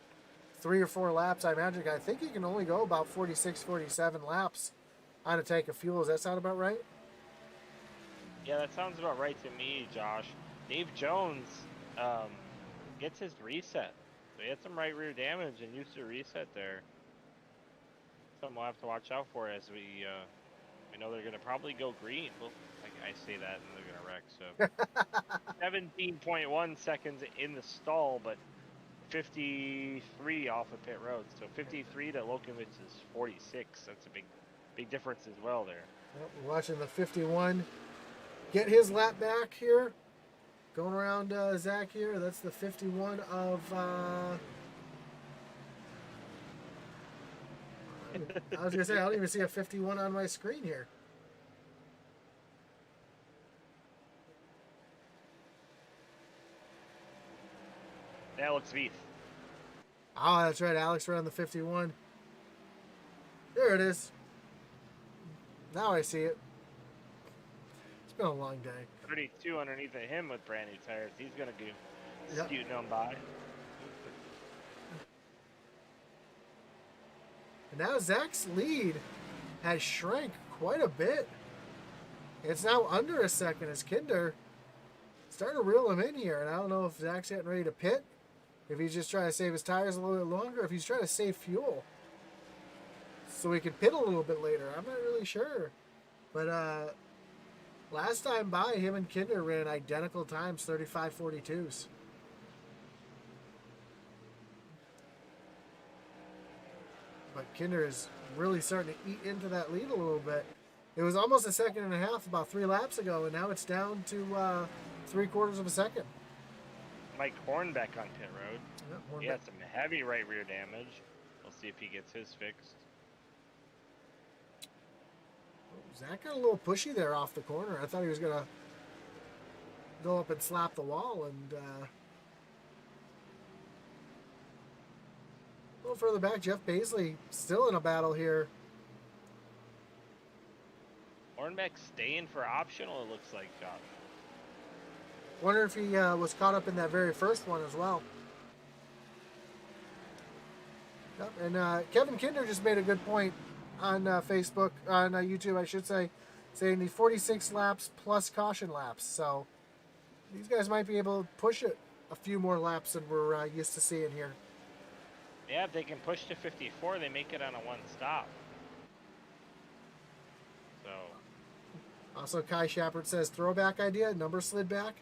[SPEAKER 2] 3 or 4 laps. I think he can only go about 46, 47 laps on a tank of fuel. Does that sound about right?
[SPEAKER 3] Yeah, that sounds about right to me, Josh. Dave Jones gets his reset. So he had some right rear damage and used to reset there. Something we'll have to watch out for as we know they're going to probably go green. Well, I say that and they're going to wreck. So 17.1 seconds in the stall, but 53 off of pit road. So 53 to Lokovitz is 46. That's a big difference as well there.
[SPEAKER 2] Yep, we're watching the 51 get his lap back here. Going around Zach here. That's the 51 of... I was going to say, I don't even see a 51 on my screen here.
[SPEAKER 3] Alex Veith.
[SPEAKER 2] Oh, that's right. Alex ran the 51. There it is. Now I see it. It's been a long day.
[SPEAKER 3] 32 underneath of him with brand new tires. He's going to go
[SPEAKER 2] Yep.
[SPEAKER 3] scooting on by.
[SPEAKER 2] And now Zach's lead has shrank quite a bit. It's now under a second as Kinder starting to reel him in here. And I don't know if Zach's getting ready to pit, if he's just trying to save his tires a little bit longer, if he's trying to save fuel so he can pit a little bit later. I'm not really sure. But last time by, him and Kinder ran identical times, 35:42s. But Kinder is really starting to eat into that lead a little bit. It was almost a second and a half about 3 laps ago, and now it's down to 3/4 of a second.
[SPEAKER 3] Mike Hornbeck on pit road.
[SPEAKER 2] Yep,
[SPEAKER 3] He had some heavy right rear damage. We'll see if he gets his fixed.
[SPEAKER 2] Zach got a little pushy there off the corner. I thought he was going to go up and slap the wall. And a little further back, Jeff Paisley still in a battle here.
[SPEAKER 3] Hornbeck staying for optional, it looks like, Josh.
[SPEAKER 2] Wonder if he was caught up in that very first one as well. Yep, and Kevin Kinder just made a good point on Facebook, on YouTube, I should say, saying the 46 laps plus caution laps. So these guys might be able to push it a few more laps than we're used to seeing here.
[SPEAKER 3] Yeah, if they can push to 54, they make it on a 1 stop. So.
[SPEAKER 2] Also, Kai Shepard says, throwback idea, number slid back.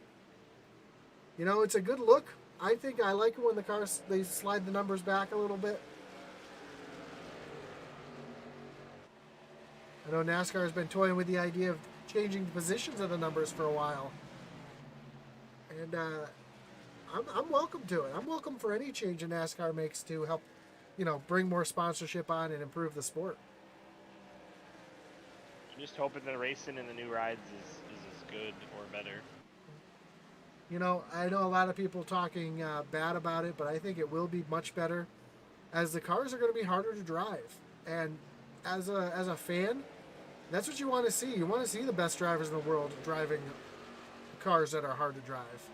[SPEAKER 2] You know, it's a good look. I think I like it when the cars, they slide the numbers back a little bit. I know NASCAR has been toying with the idea of changing the positions of the numbers for a while. And I'm welcome to it. I'm welcome for any change in NASCAR makes to help, you know, bring more sponsorship on and improve the sport.
[SPEAKER 3] I'm just hoping the racing in the new rides is as good or better.
[SPEAKER 2] You know, I know a lot of people talking bad about it, but I think it will be much better as the cars are going to be harder to drive. And as a fan, that's what you want to see. You want to see the best drivers in the world driving cars that are hard to drive.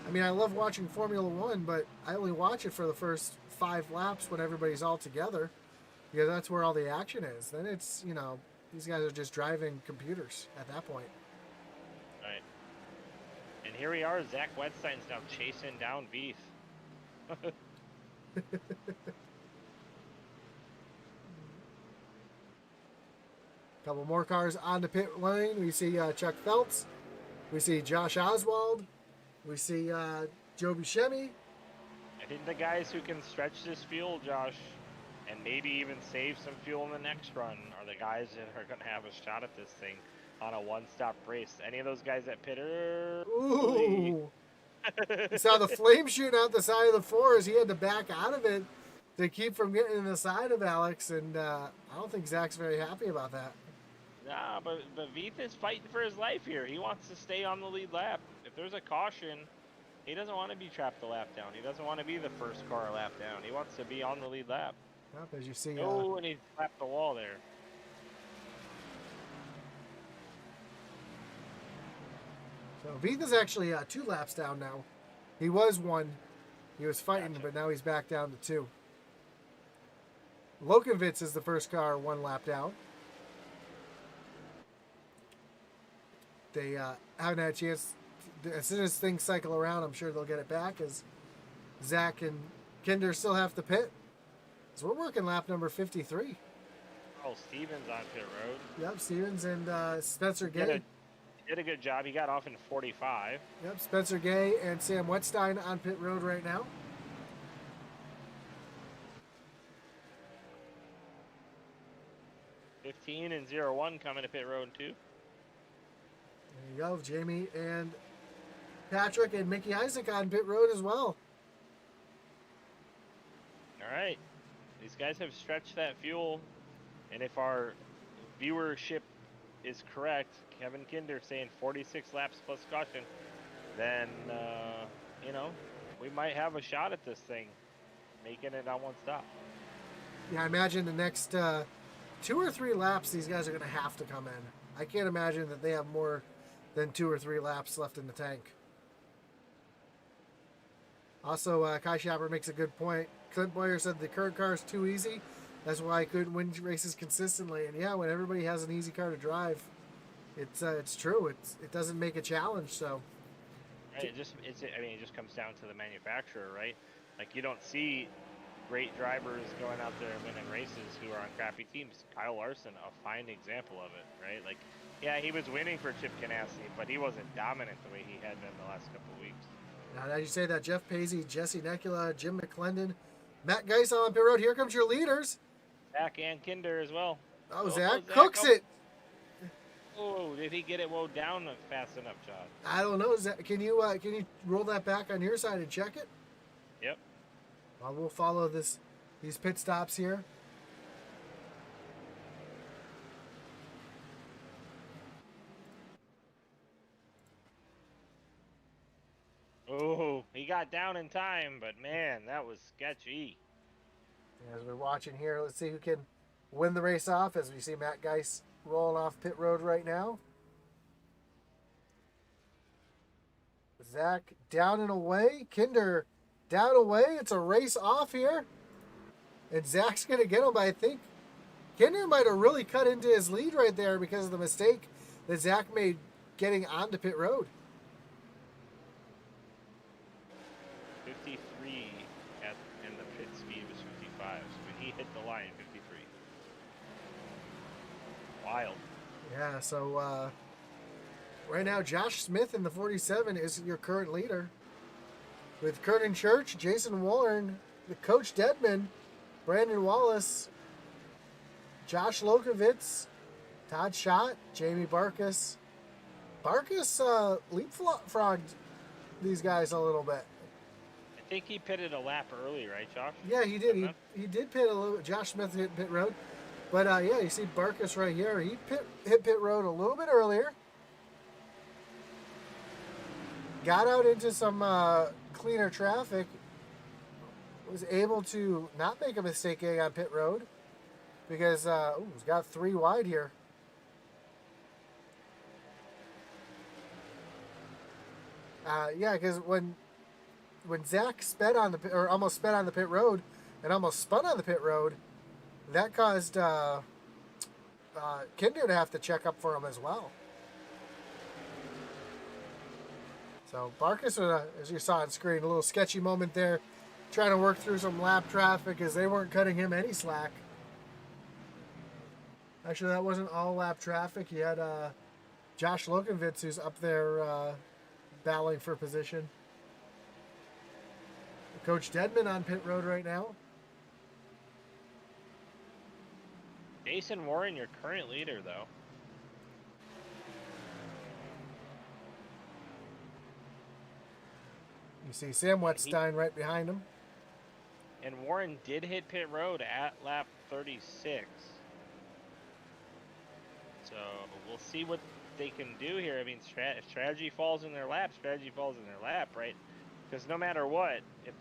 [SPEAKER 2] I mean, I love watching Formula One, but I only watch it for the first 5 laps when everybody's all together. Yeah, that's where all the action is. Then it's, these guys are just driving computers at that point.
[SPEAKER 3] Right. And here we are, Zach Wedstein's now chasing down Beef.
[SPEAKER 2] Couple more cars on the pit lane. We see Chuck Phelps. We see Josh Oswald. We see Joe Buscemi.
[SPEAKER 3] I think the guys who can stretch this fuel, Josh, and maybe even save some fuel in the next run are the guys that are going to have a shot at this thing on a one-stop race. Any of those guys that pit early.
[SPEAKER 2] Ooh. You saw the flame shooting out the side of the forest. He had to back out of it to keep from getting in the side of Alex, and I don't think Zach's very happy about that.
[SPEAKER 3] Nah, but Veith is fighting for his life here. He wants to stay on the lead lap. If there's a caution, he doesn't want to be trapped a lap down. He doesn't want to be the first car a lap down. He wants to be on the lead lap.
[SPEAKER 2] Yep, as you see.
[SPEAKER 3] Oh, and he slapped the wall there.
[SPEAKER 2] So Veith is actually 2 laps down now. He was 1. He was fighting,
[SPEAKER 3] Gotcha.
[SPEAKER 2] but now he's back down to 2. Lokovitz is the first car 1 lap down. They haven't had a chance. As soon as things cycle around, I'm sure they'll get it back, as Zach and Kinder still have to pit. So we're working lap number 53.
[SPEAKER 3] Oh, Stevens on pit road.
[SPEAKER 2] Yep, Stevens and Spencer Gay.
[SPEAKER 3] Did a good job. He got off in 45.
[SPEAKER 2] Yep, Spencer Gay and Sam Wetstein on pit road right now.
[SPEAKER 3] $15 and 0-1 coming to pit road too.
[SPEAKER 2] There you go, Jamie and Patrick and Mickey Isaac on pit road as well.
[SPEAKER 3] All right, these guys have stretched that fuel, and if our viewership is correct, Kevin Kinder saying 46 laps plus caution, then we might have a shot at this thing, making it on one stop.
[SPEAKER 2] Yeah, I imagine the next 2 or 3 laps these guys are going to have to come in. I can't imagine that they have more than 2 or 3 laps left in the tank. Also, Kai Schapper makes a good point. Clint Boyer said the current car is too easy. That's why I couldn't win races consistently. And yeah, when everybody has an easy car to drive, it's true. It doesn't make a challenge. So
[SPEAKER 3] Right, it just comes down to the manufacturer, right? Like, you don't see great drivers going out there and winning races who are on crappy teams. Kyle Larson, a fine example of it, right? Like, yeah, he was winning for Chip Ganassi, but he wasn't dominant the way he had been the last couple of weeks.
[SPEAKER 2] now that you say that, Jeff Paisley, Jesse Nekula, Jim McClendon, Matt Geis on pit road. Here comes your leaders.
[SPEAKER 3] Zach and Kinder as well.
[SPEAKER 2] Oh, Zach cooks it.
[SPEAKER 3] Oh, did he get it mowed down fast enough, John?
[SPEAKER 2] I don't know. Zach, can you roll that back on your side and check it?
[SPEAKER 3] Yep.
[SPEAKER 2] Well, we'll follow these pit stops here.
[SPEAKER 3] Oh, he got down in time, but man, that was sketchy.
[SPEAKER 2] As we're watching here, let's see who can win the race off, as we see Matt Geis rolling off pit road right now. Zach down and away. Kinder down away. It's a race off here. And Zach's going to get him, but I think Kinder might have really cut into his lead right there because of the mistake that Zach made getting onto pit road.
[SPEAKER 3] 53 and the pit speed was 55. So when he hit the line, 53. Wild.
[SPEAKER 2] Yeah, so right now Josh Smith in the 47 is your current leader. With Curtin Church, Jason Warren, the Coach Dedman, Brandon Wallace, Josh Lokovitz, Todd Schott, Jamie Barkus. Barkus leapfrogged these guys a little bit.
[SPEAKER 3] I think he pitted a lap early, right, Josh?
[SPEAKER 2] Yeah, he did. He did pit a little. Josh Smith hit pit road. But yeah, you see Barkus right here. He hit pit road a little bit earlier. Got out into some cleaner traffic. Was able to not make a mistake getting on pit road because he's got 3 wide here. Yeah, because when Zach sped on the almost sped on the pit road and almost spun on the pit road, that caused Kinder to have to check up for him as well. So Barkus, as you saw on screen, a little sketchy moment there, trying to work through some lap traffic as they weren't cutting him any slack. Actually, that wasn't all lap traffic. You had Josh Lokovitz, who's up there battling for position. Coach Dedman on pit road right now.
[SPEAKER 3] Jason Warren, your current leader, though.
[SPEAKER 2] You see Sam Wetstein right behind him.
[SPEAKER 3] And Warren did hit pit road at lap 36. So we'll see what they can do here. I mean, strategy falls in their lap. Strategy falls in their lap, right? Because no matter what, if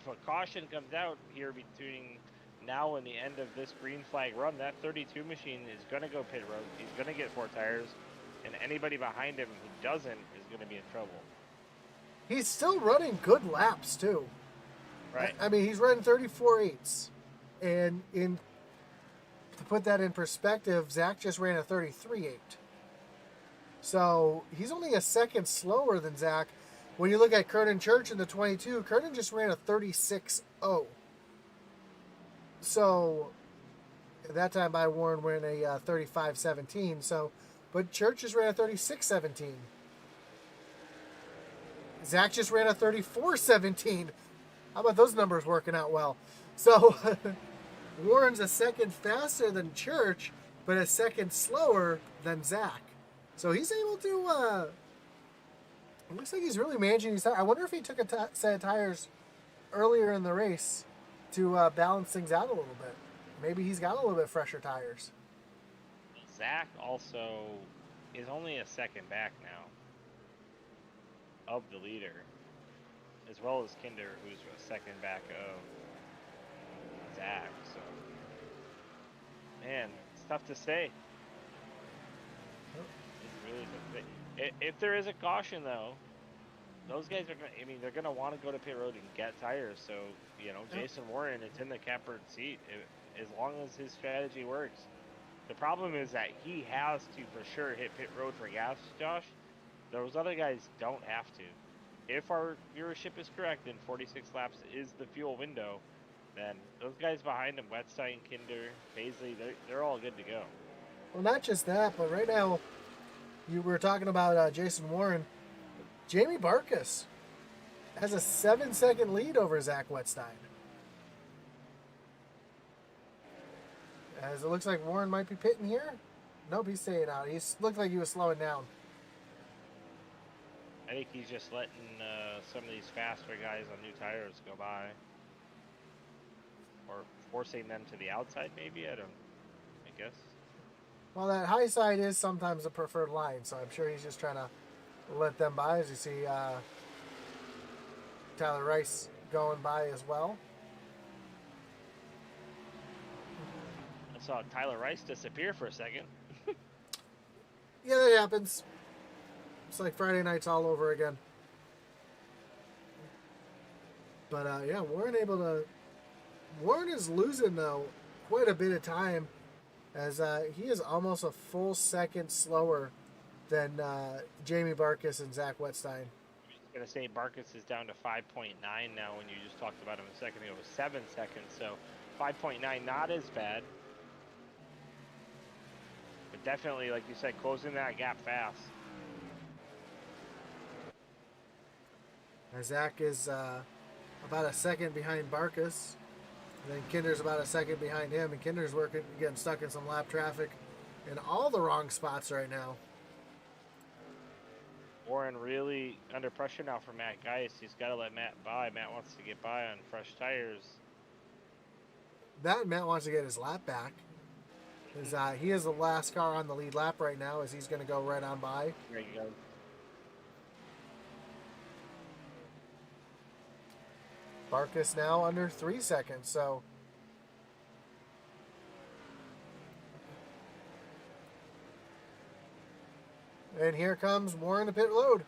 [SPEAKER 3] a caution comes out here between now and the end of this green flag run, that 32 machine is going to go pit road. He's going to get 4 tires, and anybody behind him who doesn't is going to be in trouble.
[SPEAKER 2] He's still running good laps too.
[SPEAKER 3] Right.
[SPEAKER 2] I mean, he's running 34.8s, and to put that in perspective, Zach just ran a 33.8. So he's only a second slower than Zach. When you look at Kernan Church in the 22, Kernan just ran a 36.0. So at that time by Warren ran a 35.17. So, but Church just ran a 36.17. Zach just ran a 34.17. How about those numbers working out well? So Warren's a second faster than Church, but a second slower than Zach. So he's able to, it looks like he's really managing his tires. I wonder if he took a set of tires earlier in the race to balance things out a little bit. Maybe he's got a little bit fresher tires.
[SPEAKER 3] Zach also is only a second back now of the leader, as well as Kinder, who's a second back of Zach. So, man, it's tough to say. It's really tough to say. If there is a caution, though, those guys are going to, I mean, they're going to want to go to pit road and get tires. So, you know, Jason Warren, it's in the catbird seat as long as his strategy works. The problem is that he has to for sure hit pit road for gas, Josh. Those other guys don't have to. If our viewership is correct and 46 laps is the fuel window, then those guys behind him, Wetstein, Kinder, Paisley, they're all good to go.
[SPEAKER 2] Well, not just that, but right now, you were talking about Jason Warren. Jamie Barkus has a 7-second lead over Zach Wetstein. As it looks like Warren might be pitting here. Nope, he's staying out. He looked like he was slowing down.
[SPEAKER 3] I think he's just letting some of these faster guys on new tires go by. Or forcing them to the outside, maybe? I guess.
[SPEAKER 2] Well, that high side is sometimes the preferred line, so I'm sure he's just trying to let them by. As you see Tyler Rice going by as well.
[SPEAKER 3] I saw Tyler Rice disappear for a second.
[SPEAKER 2] Yeah, that happens. It's like Friday nights all over again. But yeah, Warren is losing though quite a bit of time, as he is almost a full second slower than Jamie Barkus and Zach Wetstein.
[SPEAKER 3] I was going to say Barkus is down to 5.9 now when you just talked about him a second ago. It was 7 seconds, so 5.9 not as bad. But definitely, like you said, closing that gap fast.
[SPEAKER 2] Zach is about a second behind Barkus. And then Kinder's about a second behind him. And Kinder's getting stuck in some lap traffic in all the wrong spots right now.
[SPEAKER 3] Warren really under pressure now for Matt Geist. He's got to let Matt by. Matt wants to get by on fresh tires.
[SPEAKER 2] Matt wants to get his lap back. He is the last car on the lead lap right now, as he's going to go right on by.
[SPEAKER 3] There you go.
[SPEAKER 2] Barkus now under 3 seconds, so. And here comes Warren to pit road.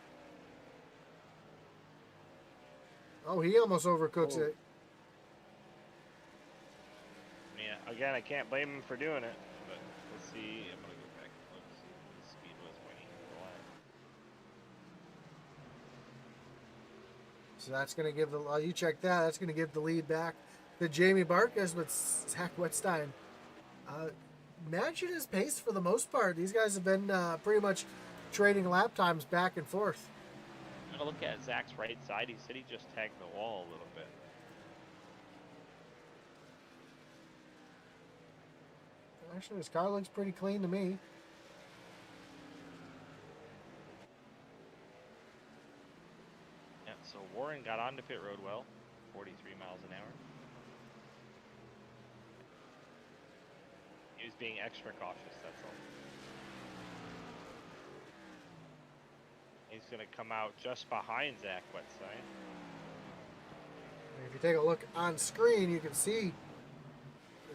[SPEAKER 2] Oh, he almost overcooks it.
[SPEAKER 3] Yeah, again, I can't blame him for doing it. But let's see. I'm gonna go back and look see what his speed was when he went.
[SPEAKER 2] So that's going to give the, you check that, that's going to give the lead back to Jamie Barkus with Zach Wetstein. Matching his pace for the most part. These guys have been pretty much trading lap times back and forth.
[SPEAKER 3] I'm gonna look at Zach's right side. He said he just tagged the wall a little bit.
[SPEAKER 2] Actually, his car looks pretty clean to me.
[SPEAKER 3] Yeah, so Warren got onto pit road well, 43 miles an hour. He was being extra cautious, that's all. He's going to come out just behind Zach Wetstein.
[SPEAKER 2] If you take a look on screen, you can see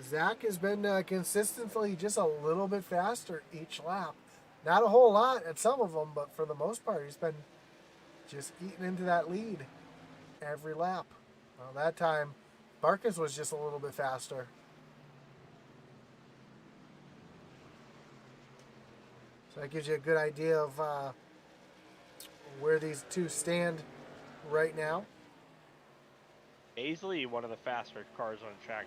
[SPEAKER 2] Zach has been consistently just a little bit faster each lap. Not a whole lot at some of them, but for the most part, he's been just eating into that lead every lap. Well, that time, Barkus was just a little bit faster. So that gives you a good idea of where these two stand right now.
[SPEAKER 3] Easily one of the faster cars on the track,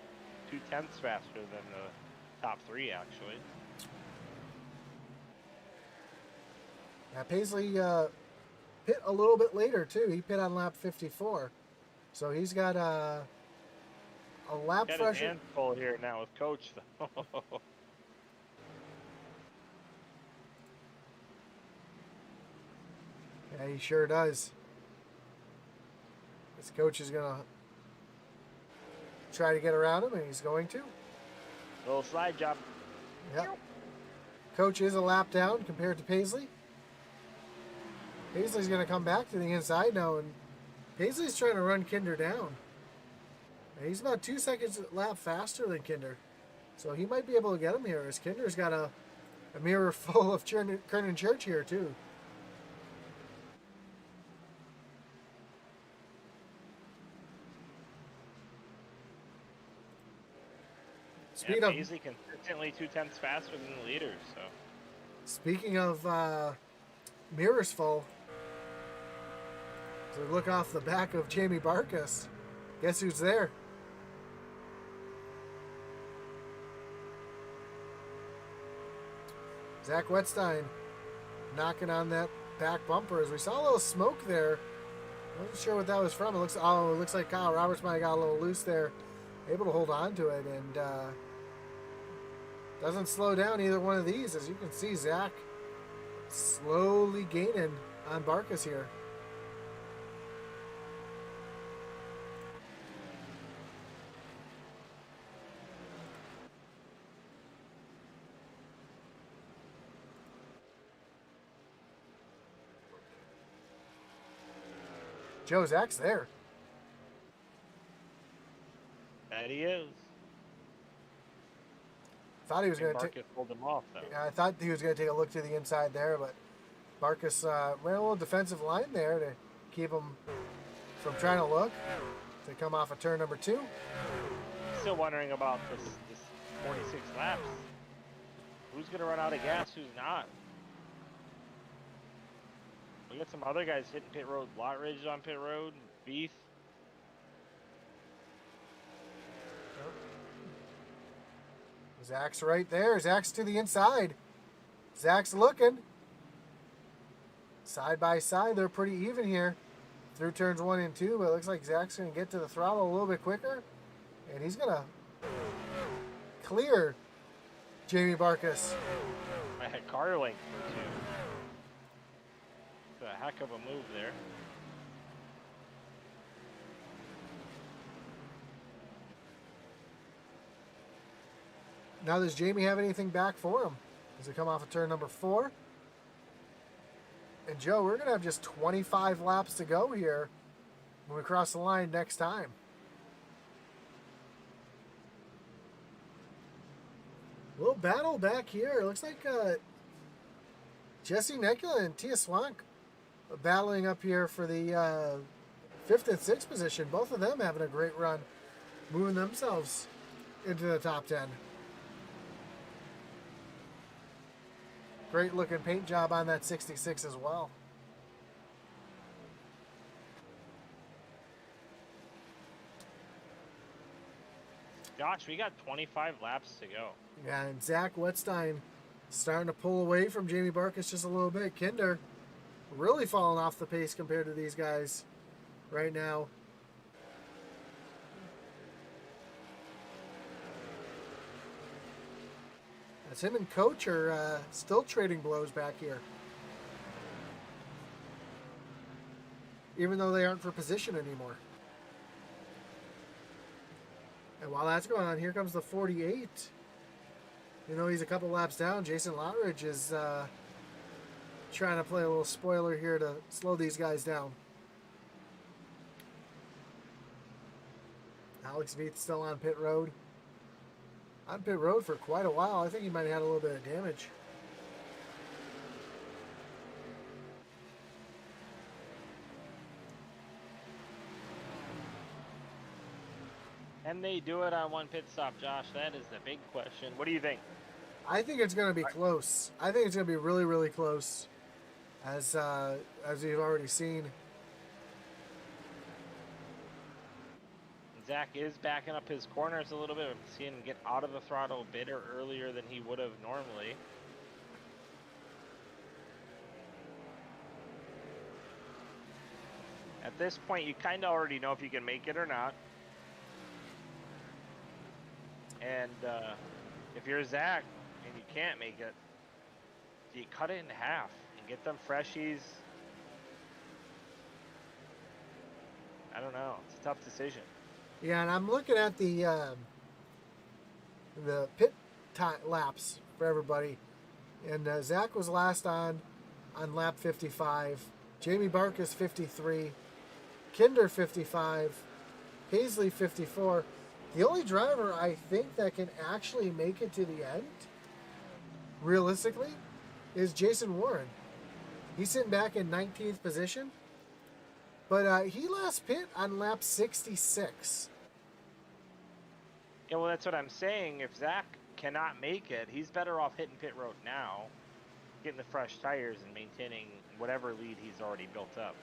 [SPEAKER 3] 0.2 faster than the top three, actually.
[SPEAKER 2] Now Paisley pit a little bit later too. He pit on lap 54, so he's got a lap
[SPEAKER 3] Got his
[SPEAKER 2] fresher.
[SPEAKER 3] hands full here now with Coach, though.
[SPEAKER 2] Yeah, he sure does. This coach is gonna try to get around him, and he's going to.
[SPEAKER 3] Little slide job.
[SPEAKER 2] Yep. Coach is a lap down compared to Paisley. Paisley's going to come back to the inside now, and Paisley's trying to run Kinder down. He's about 2 seconds a lap faster than Kinder, so he might be able to get him here, as Kinder's got a mirror full of Kernan Church here, too. Speed
[SPEAKER 3] yeah,
[SPEAKER 2] of
[SPEAKER 3] Paisley consistently 0.2 faster than the leaders, so.
[SPEAKER 2] Speaking of mirrors full, so look off the back of Jamie Barkus. Guess who's there? Zach Wetstein knocking on that back bumper. As we saw a little smoke there. Wasn't sure what that was from. It looks like Kyle Roberts might have got a little loose there, able to hold on to it, and doesn't slow down either one of these. As you can see, Zach slowly gaining on Barkus here. Joe, Zach's there.
[SPEAKER 3] That he is.
[SPEAKER 2] Thought he was going to
[SPEAKER 3] Barkus pulled him off, though.
[SPEAKER 2] Yeah, I thought he was going to take a look to the inside there, but Barkus ran a little defensive line there to keep him from trying to look to come off of turn number 2.
[SPEAKER 3] Still wondering about this 46 laps. Who's going to run out of gas? Who's not? We got some other guys hitting pit road. Lotridge on pit road. Beef.
[SPEAKER 2] Zach's right there. Zach's to the inside. Zach's looking. Side by side, they're pretty even here through turns 1 and 2, but it looks like Zach's going to get to the throttle a little bit quicker, and he's going to clear Jamie Barkus.
[SPEAKER 3] I had car length for 2. It's a heck of a move there.
[SPEAKER 2] Now, does Jamie have anything back for him? Does it come off of turn number 4? And Joe, we're going to have just 25 laps to go here when we cross the line next time. A little battle back here. It looks like Jesse Nekula and Tia Swank battling up here for the 5th and 6th position. Both of them having a great run, moving themselves into the top 10. Great looking paint job on that 66 as well.
[SPEAKER 3] Josh, we got 25 laps to go.
[SPEAKER 2] Yeah, and Zach Wetstein starting to pull away from Jamie Barkus just a little bit. Kinder really falling off the pace compared to these guys right now. As him and Coach are still trading blows back here. Even though they aren't for position anymore. And while that's going on, here comes the 48. You know, he's a couple laps down. Jason Lotridge is trying to play a little spoiler here to slow these guys down. Alex Veith still on pit road. On pit road for quite a while. I think he might have had a little bit of damage.
[SPEAKER 3] Can they do it on one pit stop, Josh? That is the big question. What do you think?
[SPEAKER 2] I think it's going to be close. I think it's going to be really, really close, as you've already seen.
[SPEAKER 3] Zach is backing up his corners a little bit. I'm seeing him get out of the throttle a bit earlier than he would have normally. At this point, you kind of already know if you can make it or not. And if you're Zach and you can't make it, you cut it in half and get them freshies. I don't know. It's a tough decision.
[SPEAKER 2] Yeah, and I'm looking at the pit laps for everybody. And Zach was last on lap 55. Jamie Barkus 53. Kinder 55. Paisley 54. The only driver I think that can actually make it to the end, realistically, is Jason Warren. He's sitting back in 19th position, but he last pit on lap 66.
[SPEAKER 3] Yeah, well, that's what I'm saying. If Zach cannot make it, he's better off hitting pit road now, getting the fresh tires and maintaining whatever lead he's already built up.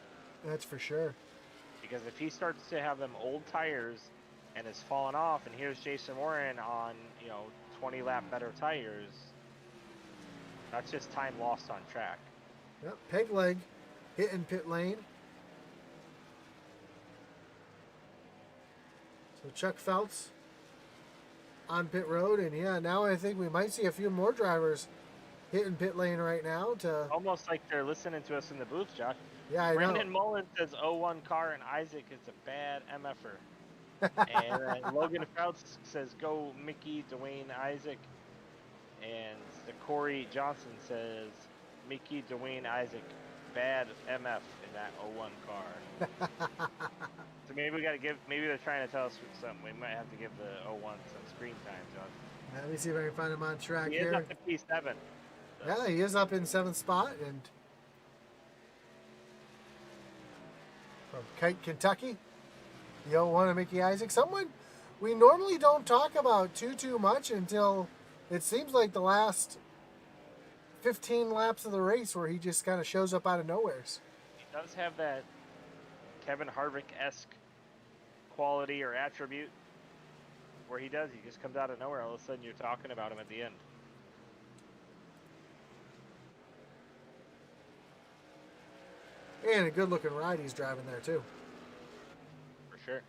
[SPEAKER 2] That's for sure.
[SPEAKER 3] Because if he starts to have them old tires and is falling off, and here's Jason Warren on, 20 lap better tires, that's just time lost on track.
[SPEAKER 2] Yep, peg leg hitting pit lane. So Chuck Feltz on pit road, and yeah, now I think we might see a few more drivers hitting pit lane right now. To
[SPEAKER 3] almost like they're listening to us in the booth, Josh.
[SPEAKER 2] Yeah, I
[SPEAKER 3] Brendan
[SPEAKER 2] know.
[SPEAKER 3] Mullen says 01 car and Isaac is a bad MFer. And Logan Fouts says go Mickey, Dwayne, Isaac. And the Corey Johnson says Mickey, Dwayne, Isaac, bad MF in that 01 car. So maybe we got to maybe they're trying to tell us something. We might have to give the 01 some screen time, Josh.
[SPEAKER 2] Let me see if I can find him on track
[SPEAKER 3] He
[SPEAKER 2] here.
[SPEAKER 3] is up to P7. So.
[SPEAKER 2] Yeah, he is up in 7th spot, and from Kite, Kentucky, the 01 of Mickey Isaac. Someone we normally don't talk about too much until it seems like the last 15 laps of the race where he just kind of shows up out of nowheres.
[SPEAKER 3] He does have that Kevin Harvick-esque quality or attribute where he just comes out of nowhere. All of a sudden you're talking about him at the end.
[SPEAKER 2] And a good looking ride he's driving there too.
[SPEAKER 3] For sure.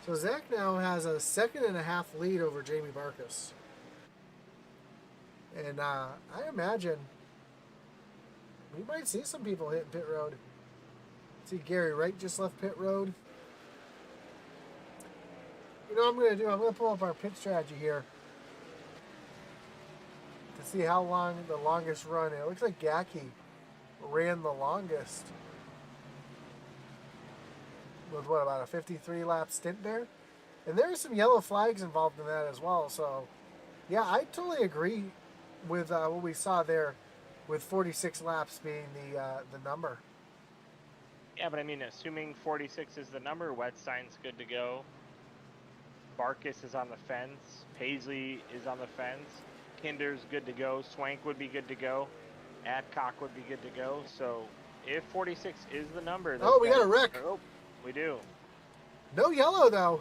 [SPEAKER 2] So Zach now has a 2.5 lead over Jamie Barkus. And I imagine we might see some people hitting pit road. See Gary Wright just left pit road. You know what I'm going to do? I'm going to pull up our pit strategy here to see how long the longest run. It looks like Gacky ran the longest with what, about a 53 lap stint there? And there are some yellow flags involved in that as well. So yeah, I totally agree with what we saw there, with 46 laps being the number.
[SPEAKER 3] Yeah, but I mean, assuming 46 is the number, Wetstein's good to go. Barkus is on the fence. Paisley is on the fence. Kinder's good to go. Swank would be good to go. Adcock would be good to go. So if 46 is the number,
[SPEAKER 2] Oh, we got a
[SPEAKER 3] guys-
[SPEAKER 2] wreck.
[SPEAKER 3] Oh, we do.
[SPEAKER 2] No yellow though.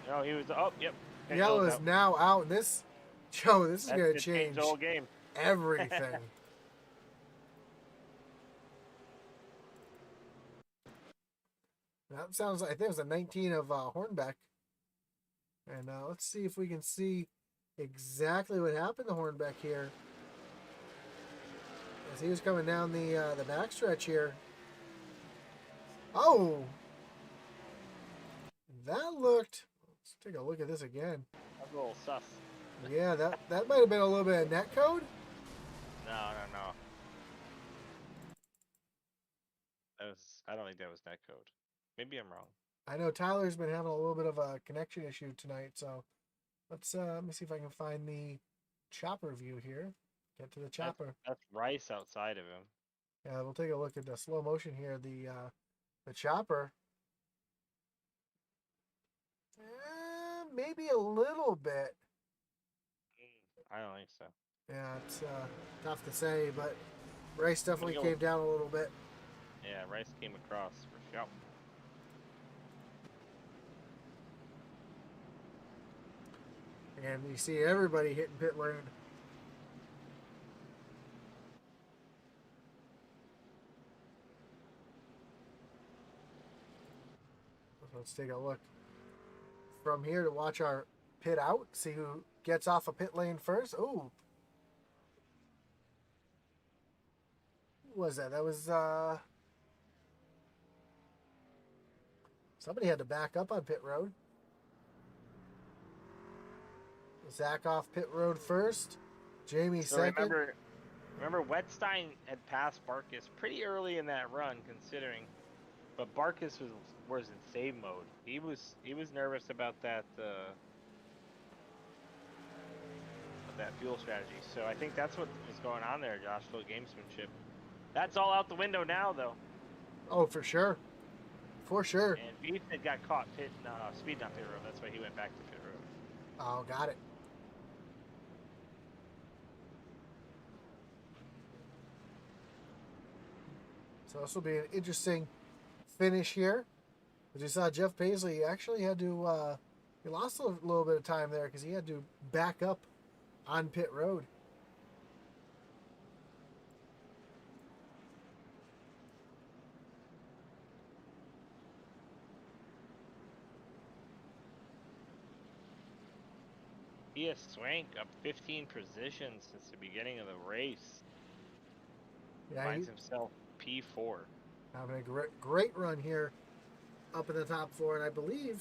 [SPEAKER 3] No, he was. Oh, yep.
[SPEAKER 2] Yellow is
[SPEAKER 3] out.
[SPEAKER 2] now out. This, Joe, this is
[SPEAKER 3] That's
[SPEAKER 2] gonna
[SPEAKER 3] gonna
[SPEAKER 2] change
[SPEAKER 3] the whole game.
[SPEAKER 2] everything. That sounds like, I think it was a 19 of Hornbeck. And let's see if we can see exactly what happened to Hornbeck here. As he was coming down the backstretch here. Oh! That looked... Let's take a look at this again.
[SPEAKER 3] That's a little sus.
[SPEAKER 2] Yeah, that might have been a little bit of net code.
[SPEAKER 3] No. That was. I don't think that was netcode. Maybe I'm wrong.
[SPEAKER 2] I know Tyler's been having a little bit of a connection issue tonight, so let me see if I can find the chopper view here. Get to the chopper.
[SPEAKER 3] That's Rice outside of him.
[SPEAKER 2] Yeah, we'll take a look at the slow motion here. The chopper. Maybe a little bit.
[SPEAKER 3] I don't think so.
[SPEAKER 2] Yeah, it's tough to say, but Rice definitely
[SPEAKER 3] go.
[SPEAKER 2] came down a little bit.
[SPEAKER 3] Yeah, Rice came across for sure.
[SPEAKER 2] And you see everybody hitting pit lane. Let's take a look from here to watch our pit out. See who gets off a pit lane first. Oh, who was that? That was somebody had to back up on pit road. Zach off pit road first. Jamie
[SPEAKER 3] So
[SPEAKER 2] second.
[SPEAKER 3] remember, Wetstein had passed Barkus pretty early in that run, considering, but Barkus was in save mode. He was nervous about that fuel strategy. So I think that's what was going on there, Josh. For gamesmanship. That's all out the window now, though.
[SPEAKER 2] Oh, for sure. For sure.
[SPEAKER 3] And Beef had got caught speeding on pit road. That's why he went back to pit road.
[SPEAKER 2] Oh, got it. So this will be an interesting finish here. As you saw, Jeff Paisley actually had to, he lost a little bit of time there because he had to back up on pit road.
[SPEAKER 3] He has Swank up 15 positions since the beginning of the race.
[SPEAKER 2] Yeah,
[SPEAKER 3] Finds himself P4.
[SPEAKER 2] having a great run here up in the top four. And I believe,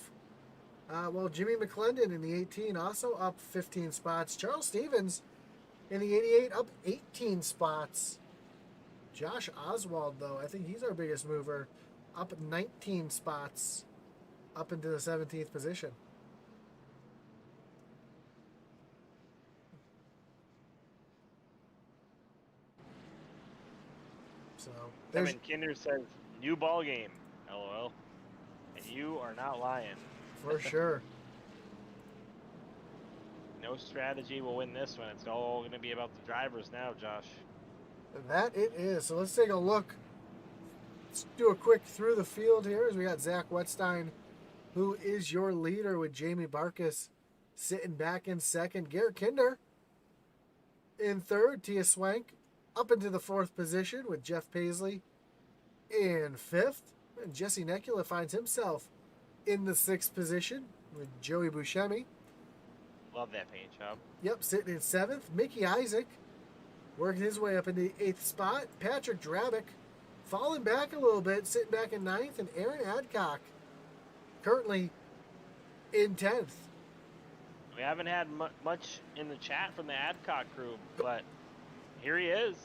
[SPEAKER 2] Jimmy McClendon in the 18 also up 15 spots. Charles Stevens in the 88 up 18 spots. Josh Oswald, though, I think he's our biggest mover, up 19 spots up into the 17th position. So there's
[SPEAKER 3] Kevin Kinder says, new ball game, LOL. And you are not lying.
[SPEAKER 2] for sure.
[SPEAKER 3] No strategy will win this one. It's all going to be about the drivers now, Josh.
[SPEAKER 2] That it is. So let's take a look. Let's do a quick through the field here as we got Zach Wetstein, who is your leader, with Jamie Barkus sitting back in second. Garrett Kinder in third. Tia Swank up into the fourth position with Jeff Paisley in fifth. And Jesse Nekula finds himself in the sixth position with Joey Buscemi.
[SPEAKER 3] Love that paint job.
[SPEAKER 2] Yep, sitting in seventh. Mickey Isaac working his way up in the eighth spot. Patrick Drabick falling back a little bit, sitting back in ninth. And Aaron Adcock currently in 10th.
[SPEAKER 3] We haven't had much in the chat from the Adcock crew, but here he is.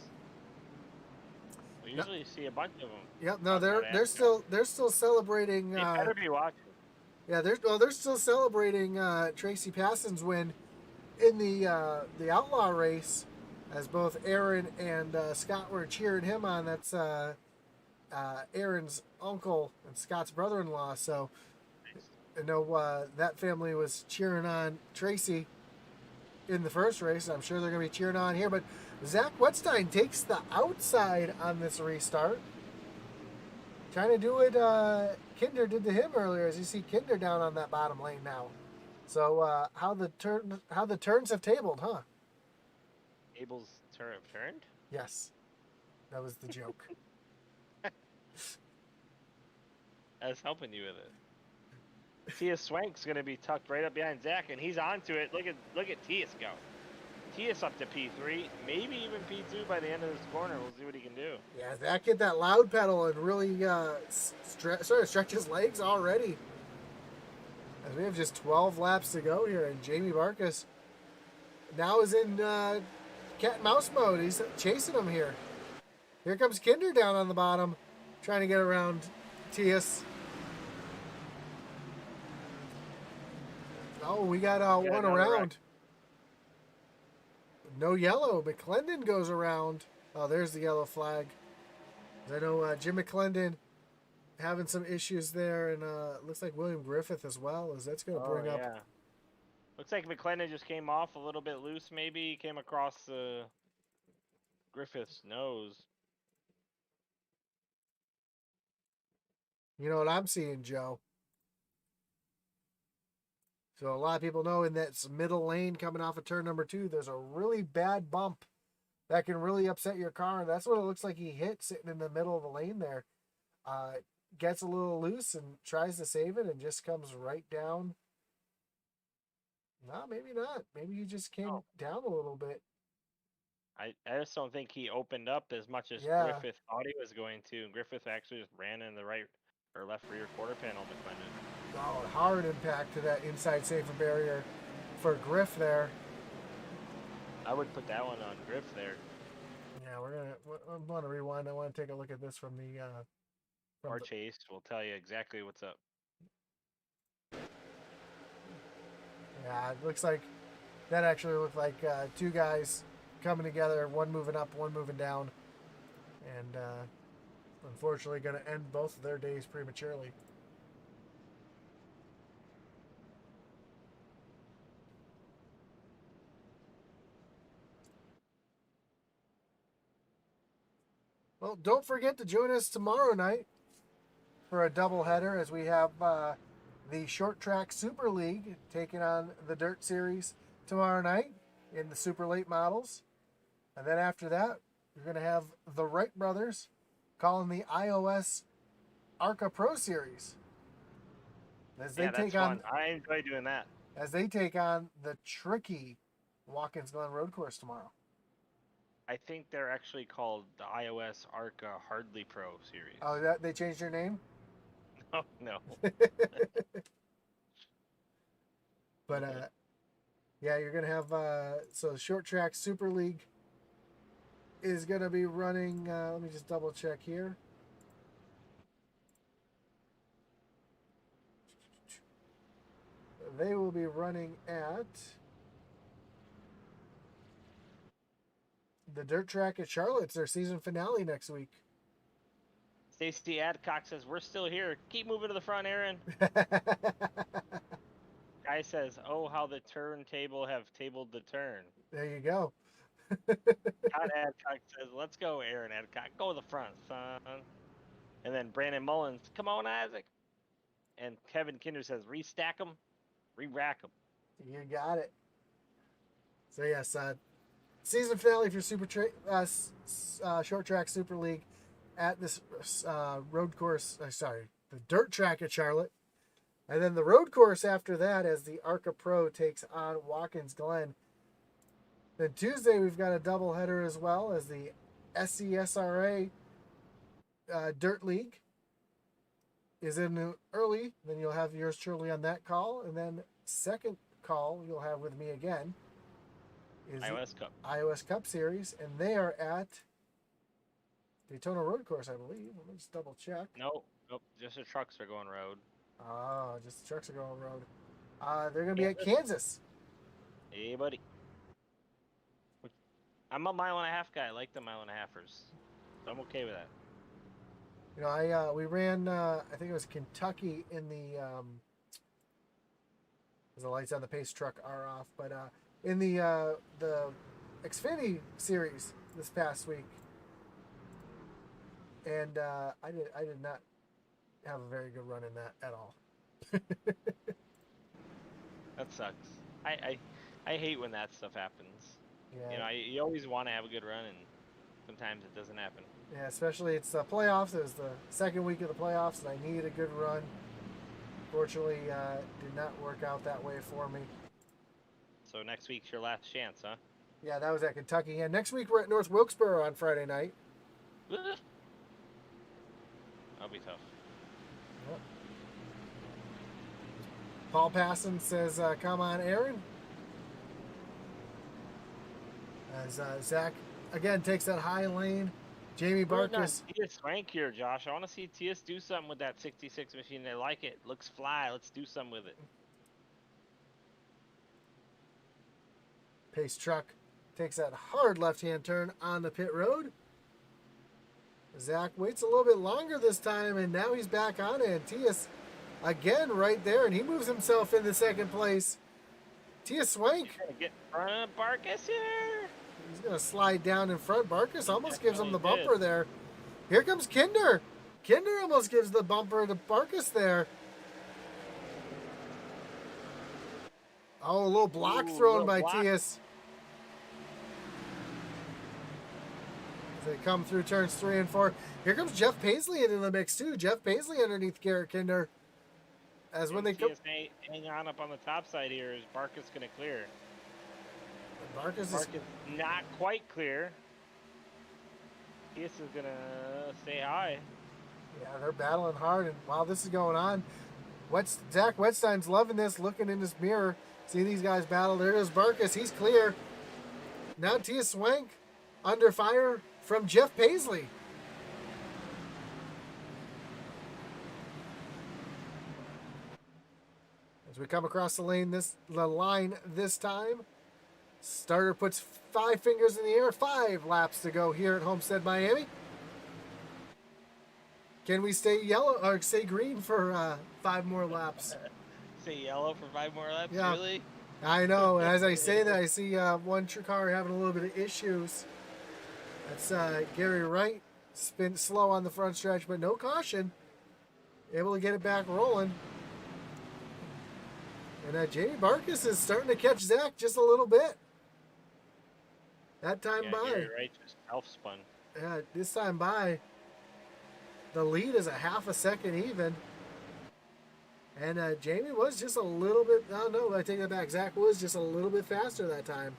[SPEAKER 3] We usually see a bunch of them.
[SPEAKER 2] Yep, no, they're still celebrating.
[SPEAKER 3] They better be watching.
[SPEAKER 2] Yeah, they're still celebrating Tracy Passon's win in the Outlaw race, as both Aaron and Scott were cheering him on. That's Aaron's uncle and Scott's brother-in-law. So I know that family was cheering on Tracy in the first race. I'm sure they're going to be cheering on here. But Zach Wetstein takes the outside on this restart. Trying to do what Kinder did to him earlier, as you see Kinder down on that bottom lane now. So how the turns have tabled, huh?
[SPEAKER 3] Abel's turned.
[SPEAKER 2] Yes, that was the joke.
[SPEAKER 3] I was helping you with it. Tia Swank's gonna be tucked right up behind Zach, and he's onto it. Look at Tias go. Tias up to P3, maybe even P2 by the end of this corner. We'll see what he can do.
[SPEAKER 2] Yeah, Zach hit that loud pedal and really sort of stretch his legs already. As we have just 12 laps to go here, and Jamie Barkas now is in cat and mouse mode. He's chasing him here. Here comes Kinder down on the bottom, trying to get around Tias. Oh, we got one around. No yellow. McClendon goes around. Oh, there's the yellow flag. I know Jim McClendon having some issues there, and looks like William Griffith as well, as that's going to bring up.
[SPEAKER 3] Looks like McClendon just came off a little bit loose, maybe. He came across Griffith's nose.
[SPEAKER 2] You know what I'm seeing, Joe? So a lot of people know in that middle lane coming off of turn number 2, there's a really bad bump that can really upset your car. That's what it looks like he hit sitting in the middle of the lane there. Gets a little loose and tries to save it and just comes right down. No, maybe not. Maybe he just came down a little bit.
[SPEAKER 3] I just don't think he opened up as much as Griffith thought he was going to. Griffith actually just ran in the right or left rear quarter panel, McClendon.
[SPEAKER 2] Oh, hard impact to that inside safer barrier for Griff there.
[SPEAKER 3] I would put that one on Griff there.
[SPEAKER 2] Yeah, I'm gonna rewind. I want to take a look at this from the
[SPEAKER 3] Chase will tell you exactly what's up.
[SPEAKER 2] Yeah, it looks like that actually looked like two guys coming together, one moving up, one moving down, and unfortunately going to end both of their days prematurely. Well, don't forget to join us tomorrow night for a doubleheader, as we have the Short Track Super League taking on the Dirt Series tomorrow night in the super late models. And then after that, you're going to have the Wright brothers calling the iOS ARCA Pro Series. As they take on,
[SPEAKER 3] fun. I enjoy doing that.
[SPEAKER 2] As they take on the tricky Watkins Glen Road Course tomorrow.
[SPEAKER 3] I think they're actually called the iOS ARCA Hardly Pro Series.
[SPEAKER 2] Oh, they changed their name?
[SPEAKER 3] Oh, no.
[SPEAKER 2] But, yeah, you're going to have, so Short Track Super League is going to be running, let me just double check here. They will be running at the dirt track at Charlotte. It's their season finale next week.
[SPEAKER 3] Stacy Adcock says, we're still here. Keep moving to the front, Aaron. Guy says, oh, how the turntable have tabled the turn.
[SPEAKER 2] There you go.
[SPEAKER 3] Todd Adcock says, let's go, Aaron Adcock. Go to the front, son. And then Brandon Mullins, come on, Isaac. And Kevin Kinder says, restack them, re-rack them.
[SPEAKER 2] You got it. So, yes, season finale for Short Track Super League at this road course. The dirt track at Charlotte. And then the road course after that, as the ARCA Pro takes on Watkins Glen. Then Tuesday, we've got a doubleheader as well, as the SCSRA Dirt League is in early. Then you'll have yours truly on that call. And then second call you'll have with me again is
[SPEAKER 3] iOS Cup.
[SPEAKER 2] iOS Cup Series. And they are at Daytona Road Course, I believe. Let me just double check.
[SPEAKER 3] Nope. Just the trucks are going road.
[SPEAKER 2] Oh, just the trucks are going road. They're going to be at Kansas.
[SPEAKER 3] Hey, buddy. I'm a mile and a half guy. I like the mile and a halfers. So I'm okay with that.
[SPEAKER 2] You know, we ran, I think it was Kentucky in the because the lights on the pace truck are off. But in the Xfinity series this past week, and I did not have a very good run in that at all.
[SPEAKER 3] That sucks. I hate when that stuff happens.
[SPEAKER 2] Yeah.
[SPEAKER 3] You know, you always want to have a good run, and sometimes it doesn't happen.
[SPEAKER 2] Yeah, especially it's the playoffs. It was the second week of the playoffs, and I needed a good run. Fortunately, did not work out that way for me.
[SPEAKER 3] So next week's your last chance, huh?
[SPEAKER 2] Yeah, that was at Kentucky. And next week we're at North Wilkesboro on Friday night.
[SPEAKER 3] That'll be tough.
[SPEAKER 2] Yep. Paul Passon says, come on, Aaron. As Zach, again, takes that high lane. Jamie Barkus.
[SPEAKER 3] Tias Swank here, Josh. I want to see Tias do something with that 66 machine. I like it. Looks fly. Let's do something with it.
[SPEAKER 2] Pace truck takes that hard left-hand turn on the pit road. Zach waits a little bit longer this time, and now he's back on it. And Tias again right there, and he moves himself into second place. Tias Swank.
[SPEAKER 3] He's going to get in front of Barkus here.
[SPEAKER 2] He's going to slide down in front. Barkus almost gives him the bumper there. Here comes Kinder. Kinder almost gives the bumper to Barkus there. Oh, a little block thrown by Tias. As they come through turns 3 and 4. Here comes Jeff Paisley into the mix too. Jeff Paisley underneath Garrett Kinder. As when they come,
[SPEAKER 3] hang on up on the top side here. Is Barkus going to clear?
[SPEAKER 2] Barkus
[SPEAKER 3] is not quite clear. Tias is going to stay high.
[SPEAKER 2] Yeah, they're battling hard, and while this is going on, Zach Wetstein's loving this, looking in his mirror, see these guys battle. There goes Barkus, he's clear. Now Tias Swank under fire from Jeff Paisley. As we come across the line this time, starter puts 5 fingers in the air, 5 laps to go here at Homestead, Miami. Can we stay yellow or stay green for 5 more laps?
[SPEAKER 3] Stay yellow for 5 more laps?
[SPEAKER 2] Yeah.
[SPEAKER 3] Really?
[SPEAKER 2] I know. And as I say that, I see one car having a little bit of issues. That's Gary Wright. Spin slow on the front stretch, but no caution. Able to get it back rolling. And Jamie Barkus is starting to catch Zach just a little bit. That time by.
[SPEAKER 3] Gary Wright just self-spun.
[SPEAKER 2] Yeah, this time by. The lead is a half a second even. And Jamie was just a little bit, oh no, I take that back. Zach was just a little bit faster that time.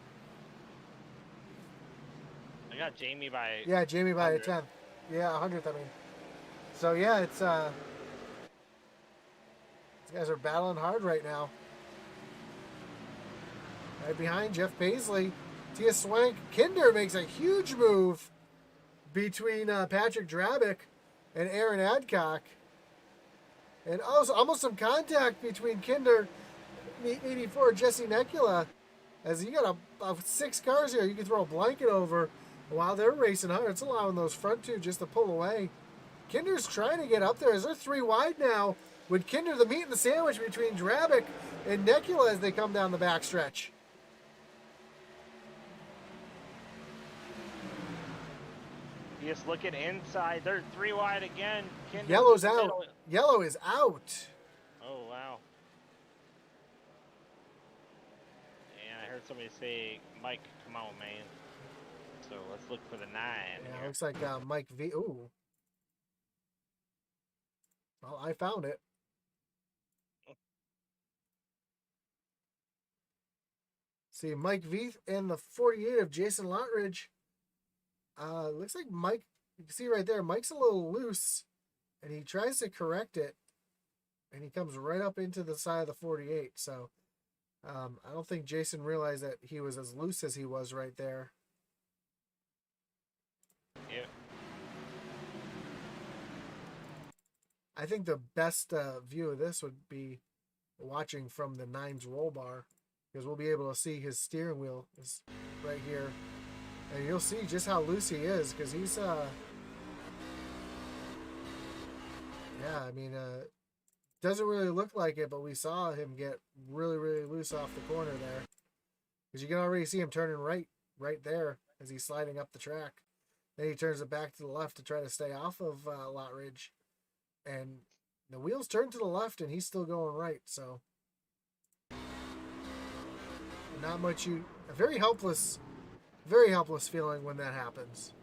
[SPEAKER 3] I got Jamie by...
[SPEAKER 2] Yeah, Jamie by 100th. A 10th. Yeah, 100th, I mean. So yeah, it's, these guys are battling hard right now. Right behind Jeff Paisley. Tias Swank. Kinder makes a huge move between Patrick Drabick and Aaron Adcock. And also almost some contact between Kinder and 84 Jesse Nekula. As you got a 6 cars here, you can throw a blanket over. While they're racing hard, it's allowing those front 2 just to pull away. Kinder's trying to get up there. As they're 3 wide now, with Kinder the meat and the sandwich between Drabick and Nekula as they come down the backstretch.
[SPEAKER 3] Just looking inside. They're 3 wide again. Kinder's
[SPEAKER 2] Yellow's out. Yellow is out.
[SPEAKER 3] Oh, wow. And I heard somebody say, Mike, come on, man. So let's look for the 9.
[SPEAKER 2] Yeah,
[SPEAKER 3] here.
[SPEAKER 2] looks like Mike V. Ooh. Well, I found it. See, Mike Veith and the 48 of Jason Lottridge. Looks like Mike, you can see right there, Mike's a little loose, and he tries to correct it, and he comes right up into the side of the 48. So I don't think Jason realized that he was as loose as he was right there.
[SPEAKER 3] Yeah.
[SPEAKER 2] I think the best view of this would be watching from the 9's roll bar, because we'll be able to see his steering wheel is right here. And you'll see just how loose he is, because he's, yeah, I mean, Doesn't really look like it, but we saw him get really, really loose off the corner there. Because you can already see him turning right there as he's sliding up the track. Then he turns it back to the left to try to stay off of Lot Ridge. And the wheels turn to the left and he's still going right. So not much a very helpless feeling when that happens.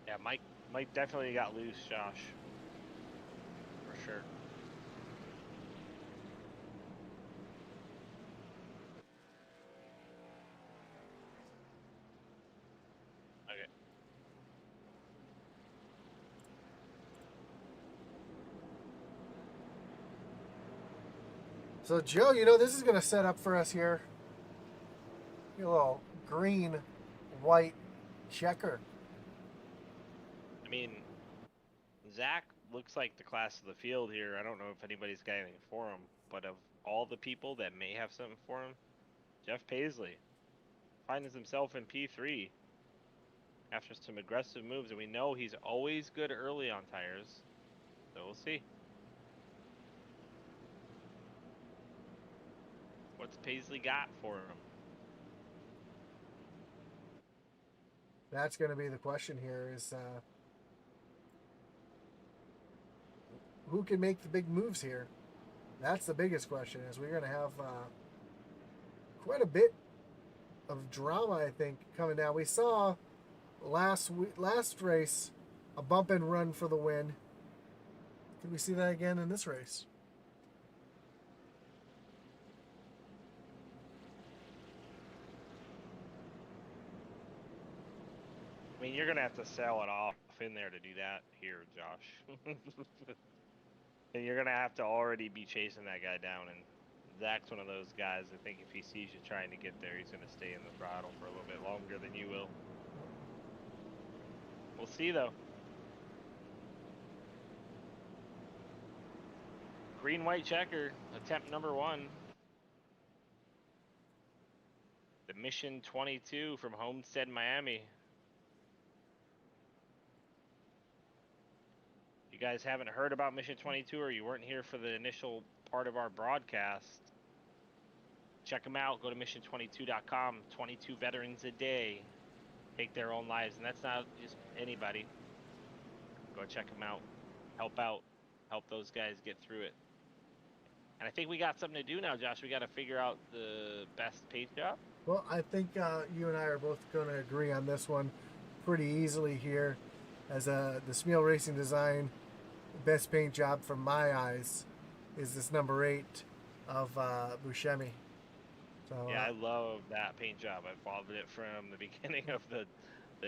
[SPEAKER 3] Yeah, Mike definitely got loose, Josh. For sure. Okay.
[SPEAKER 2] So Joe, this is going to set up for us here. A little green, white checker.
[SPEAKER 3] I mean, Zach looks like the class of the field here. I don't know if anybody's got anything for him, but of all the people that may have something for him, Jeff Paisley finds himself in P3 after some aggressive moves, and we know he's always good early on tires, so we'll see. What's Paisley got for him?
[SPEAKER 2] That's going to be the question here is who can make the big moves here? That's the biggest question is we're going to have quite a bit of drama, I think, coming down. We saw last race a bump and run for the win. Can we see that again in this race?
[SPEAKER 3] I mean, you're going to have to sell it off in there to do that here, Josh. And you're going to have to already be chasing that guy down, and Zach's one of those guys. I think if he sees you trying to get there, he's going to stay in the throttle for a little bit longer than you will. We'll see, though. Green-white checker, attempt number 1. The Mission 22 from Homestead, Miami. You guys haven't heard about Mission 22 or you weren't here for the initial part of our broadcast, check them out. Go to mission22.com. 22 veterans a day take their own lives, and that's not just anybody. Go check them out. Help those guys get through it. And I think we got something to do now, Josh. We got to figure out the best paint job.
[SPEAKER 2] Well, I think you and I are both going to agree on this one pretty easily here. As the Smeal Racing Design best paint job from my eyes is this number 8 of Buscemi. So
[SPEAKER 3] yeah, I love that paint job. I've followed it from the beginning of the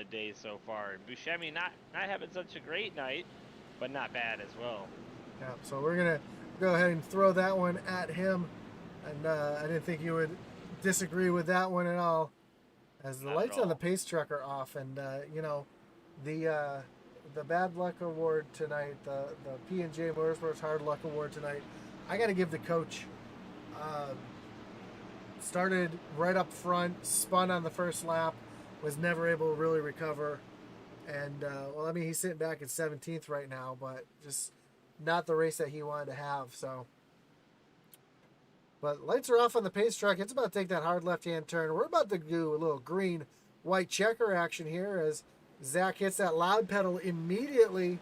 [SPEAKER 3] day so far. And Buscemi not having such a great night, but not bad as well.
[SPEAKER 2] Yeah, so we're gonna go ahead and throw that one at him, and I didn't think you would disagree with that one at all. As the
[SPEAKER 3] Not
[SPEAKER 2] lights
[SPEAKER 3] at
[SPEAKER 2] on the
[SPEAKER 3] all.
[SPEAKER 2] pace truck are off, and the bad luck award tonight, the P&J Motorsports hard luck award tonight, I got to give the coach. Started right up front, spun on the first lap, was never able to really recover, and he's sitting back at 17th right now, but just not the race that he wanted to have. So, but lights are off on the pace truck. It's about to take that hard left-hand turn. We're about to do a little green-white checker action here as Zach hits that loud pedal immediately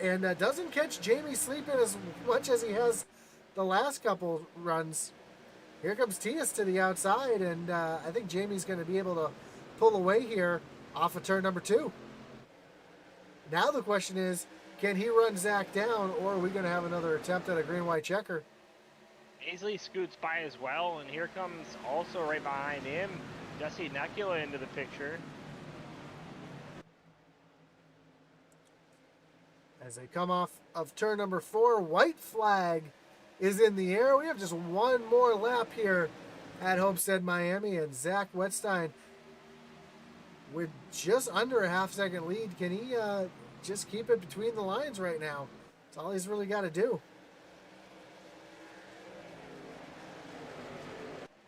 [SPEAKER 2] and doesn't catch Jamie sleeping as much as he has the last couple runs. Here comes Tias to the outside, and I think Jamie's going to be able to pull away here off of turn number 2. Now the question is, can he run Zach down, or are we going to have another attempt at a green-white checker?
[SPEAKER 3] Paisley scoots by as well, and here comes also right behind him, Jesse Necula into the picture.
[SPEAKER 2] As they come off of turn number 4, white flag is in the air. We have just one more lap here at Homestead, Miami, and Zach Wetstein with just under a half-second lead. Can he just keep it between the lines right now? That's all he's really got to do.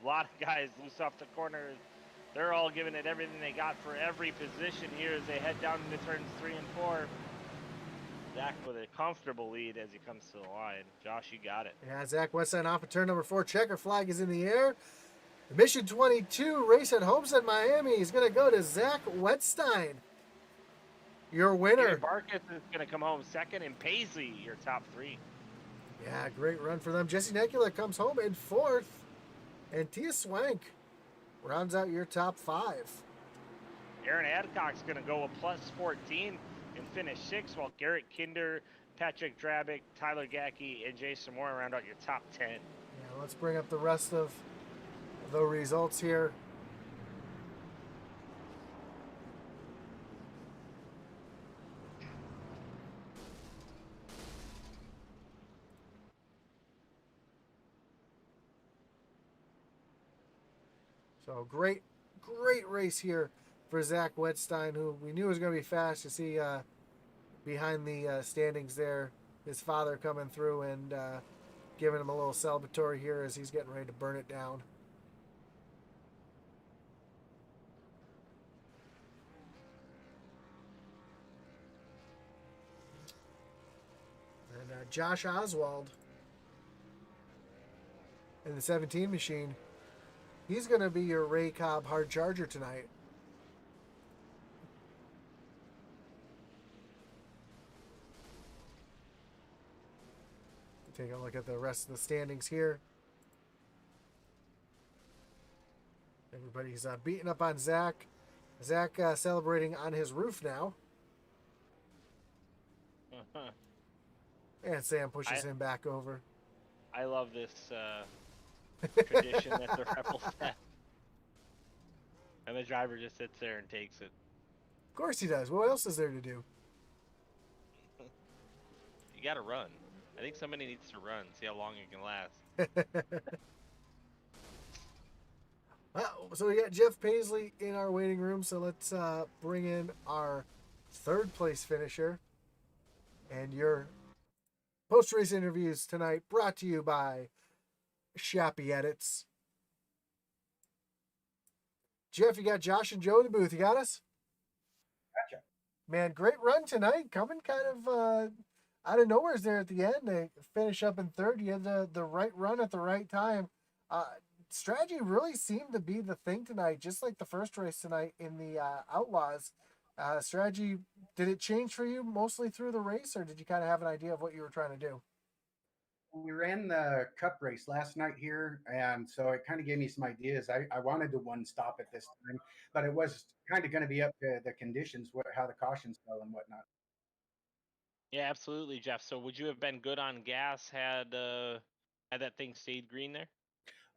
[SPEAKER 3] A lot of guys loose off the corners. They're all giving it everything they got for every position here as they head down into turns 3 and 4. Zach with a comfortable lead as he comes to the line. Josh, you got it.
[SPEAKER 2] Yeah, Zach Westside off of turn number 4. Checker flag is in the air. The Mission 22 race at Homestead, Miami is going to go to Zach Wetstein. Your winner.
[SPEAKER 3] Jimmy Barkus is going to come home second, and Paisley, your top 3.
[SPEAKER 2] Yeah, great run for them. Jesse Necula comes home in 4th. And Tia Swank rounds out your top 5.
[SPEAKER 3] Aaron Adcock's going to go a plus 14 and finish 6th, while Garrett Kinder, Patrick Drabick, Tyler Gackey, and Jason Moore round out your top 10.
[SPEAKER 2] Yeah, let's bring up the rest of the results here. So great race here for Zach Wetstein, who we knew was going to be fast. You see behind the standings there, his father coming through and giving him a little celebratory here as he's getting ready to burn it down. And Josh Oswald in the 17 machine, he's going to be your Ray Cobb hard charger tonight. Take a look at the rest of the standings here. Everybody's beating up on Zach. Zach celebrating on his roof now. And Sam pushes him back over.
[SPEAKER 3] I love this tradition that the Rebels have. And the driver just sits there and takes it.
[SPEAKER 2] Of course he does. What else is there to do?
[SPEAKER 3] You got to run. I think somebody needs to run, see how long it can last.
[SPEAKER 2] So we got Jeff Paisley in our waiting room. So let's bring in our 3rd place finisher. And your post-race interviews tonight brought to you by Shappy Edits. Jeff, you got Josh and Joe in the booth. You got us?
[SPEAKER 4] Gotcha.
[SPEAKER 2] Man, great run tonight. Coming kind of out of nowhere there at the end. They finish up in 3rd. You had the right run at the right time. Strategy really seemed to be the thing tonight, just like the first race tonight in the Outlaws. Strategy, did it change for you mostly through the race, or did you kind of have an idea of what you were trying to do?
[SPEAKER 4] We ran the cup race last night here, and so it kind of gave me some ideas. I wanted to one stop at this time, but it was kind of going to be up to the conditions, how the cautions fell and whatnot.
[SPEAKER 3] Yeah, absolutely, Jeff. So would you have been good on gas had that thing stayed green there?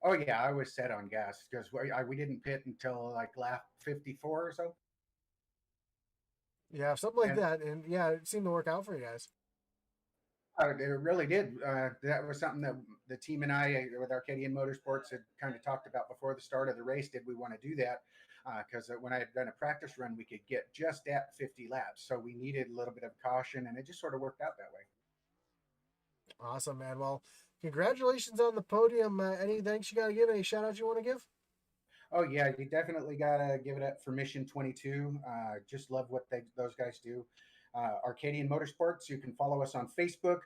[SPEAKER 4] Oh yeah, I was set on gas because we didn't pit until like lap 54 or so.
[SPEAKER 2] Yeah, something like that. And yeah, it seemed to work out for you guys.
[SPEAKER 4] It really did. That was something that the team and I, with Arcadian Motorsports, had kind of talked about before the start of the race. Did we want to do that? Because when I had done a practice run, we could get just at 50 laps. So we needed a little bit of caution, and it just sort of worked out that way.
[SPEAKER 2] Awesome, man. Well, congratulations on the podium. Any thanks you got to give? Any shout outs you want to give?
[SPEAKER 4] Oh, yeah, you definitely got to give it up for Mission 22. Just love what those guys do. Arcadian Motorsports, you can follow us on Facebook.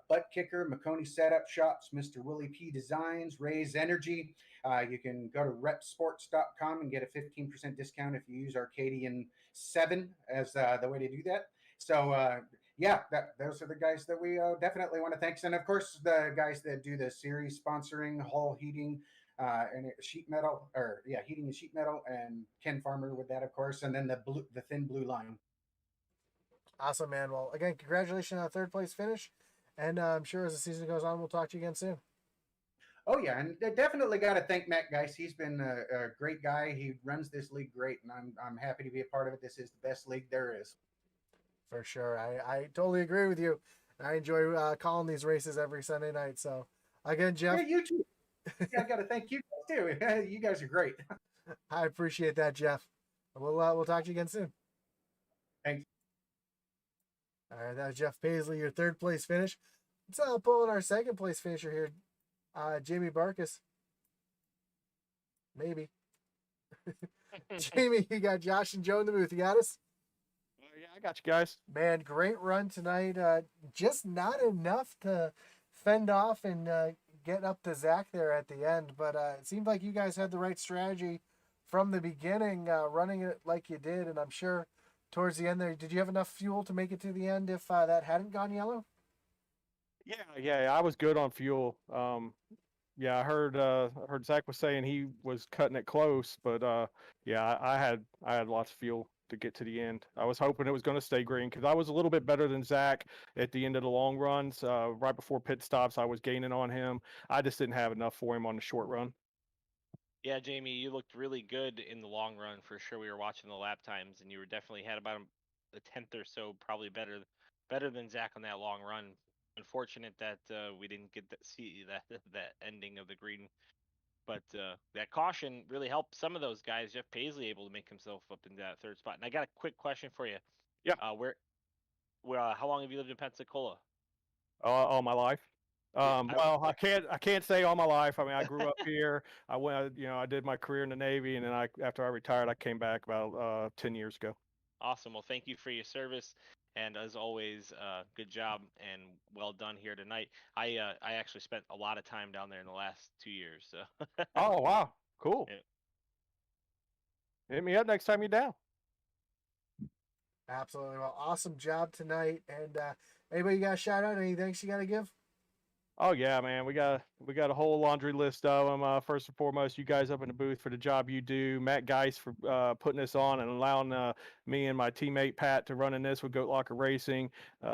[SPEAKER 4] Butt Kicker, McConey Setup Shops, Mr. Willie P Designs, Raise Energy. You can go to repsports.com and get a 15% discount if you use Arcadian 7 as the way to do that. So, yeah, those are the guys that we definitely want to thank. And, of course, the guys that do the series sponsoring, Hull Heating, and sheet metal, heating and sheet metal, and Ken Farmer with that, of course, and then the thin blue line.
[SPEAKER 2] Awesome, man. Well, again, congratulations on a 3rd place finish, and I'm sure as the season goes on, we'll talk to you again soon.
[SPEAKER 4] Oh yeah, and definitely got to thank Matt Geis. He's been a great guy. He runs this league great, and I'm happy to be a part of it. This is the best league there is.
[SPEAKER 2] For sure, I totally agree with you. I enjoy calling these races every Sunday night. So again, Jeff,
[SPEAKER 4] Yeah, you too. Yeah, I got to thank you guys too. You guys are great.
[SPEAKER 2] I appreciate that, Jeff. We'll talk to you again soon.
[SPEAKER 4] Thanks.
[SPEAKER 2] All right, that was Jeff Paisley, your 3rd place finish. Let's pull in our 2nd place finisher here, Jamie Barkus. Maybe. Jamie, you got Josh and Joe in the booth. You got us?
[SPEAKER 1] Yeah, I got you guys.
[SPEAKER 2] Man, great run tonight. Just not enough to fend off and get up to Zach there at the end. But it seemed like you guys had the right strategy from the beginning, running it like you did. And I'm sure towards the end there, did you have enough fuel to make it to the end if that hadn't gone yellow?
[SPEAKER 1] Yeah, I was good on fuel. Yeah, I heard Zach was saying he was cutting it close, but yeah, I had lots of fuel to get to the end. I was hoping it was going to stay green because I was a little bit better than Zach at the end of the long runs. Right before pit stops, I was gaining on him. I just didn't have enough for him on the short run.
[SPEAKER 3] Yeah, Jamie, you looked really good in the long run for sure. We were watching the lap times, and you were definitely had about a tenth or so, probably better than Zach on that long run. Unfortunate that we didn't get to see that ending of the green, but that caution really helped some of those guys. Jeff Paisley able to make himself up in that third spot. And I got a quick question for you.
[SPEAKER 1] Yeah.
[SPEAKER 3] How long have you lived in Pensacola?
[SPEAKER 1] All my life.
[SPEAKER 3] Yeah,
[SPEAKER 1] Well, I can't say all my life. I mean, I grew up here. I went, I did my career in the Navy, and then after I retired, I came back about 10 years ago.
[SPEAKER 3] Awesome. Well, thank you for your service, and as always, good job and well done here tonight. I actually spent a lot of time down there in the last 2 years. So.
[SPEAKER 1] Oh, wow, cool.
[SPEAKER 3] Yeah.
[SPEAKER 1] Hit me up next time you're down.
[SPEAKER 2] Absolutely. Well, awesome job tonight. And anybody got a shout out? Any thanks you got to give?
[SPEAKER 1] Oh yeah, man, we got a whole laundry list of them. First and foremost, you guys up in the booth for the job you do. Matt Geis for putting this on and allowing me and my teammate Pat to run in this with Goat Locker Racing.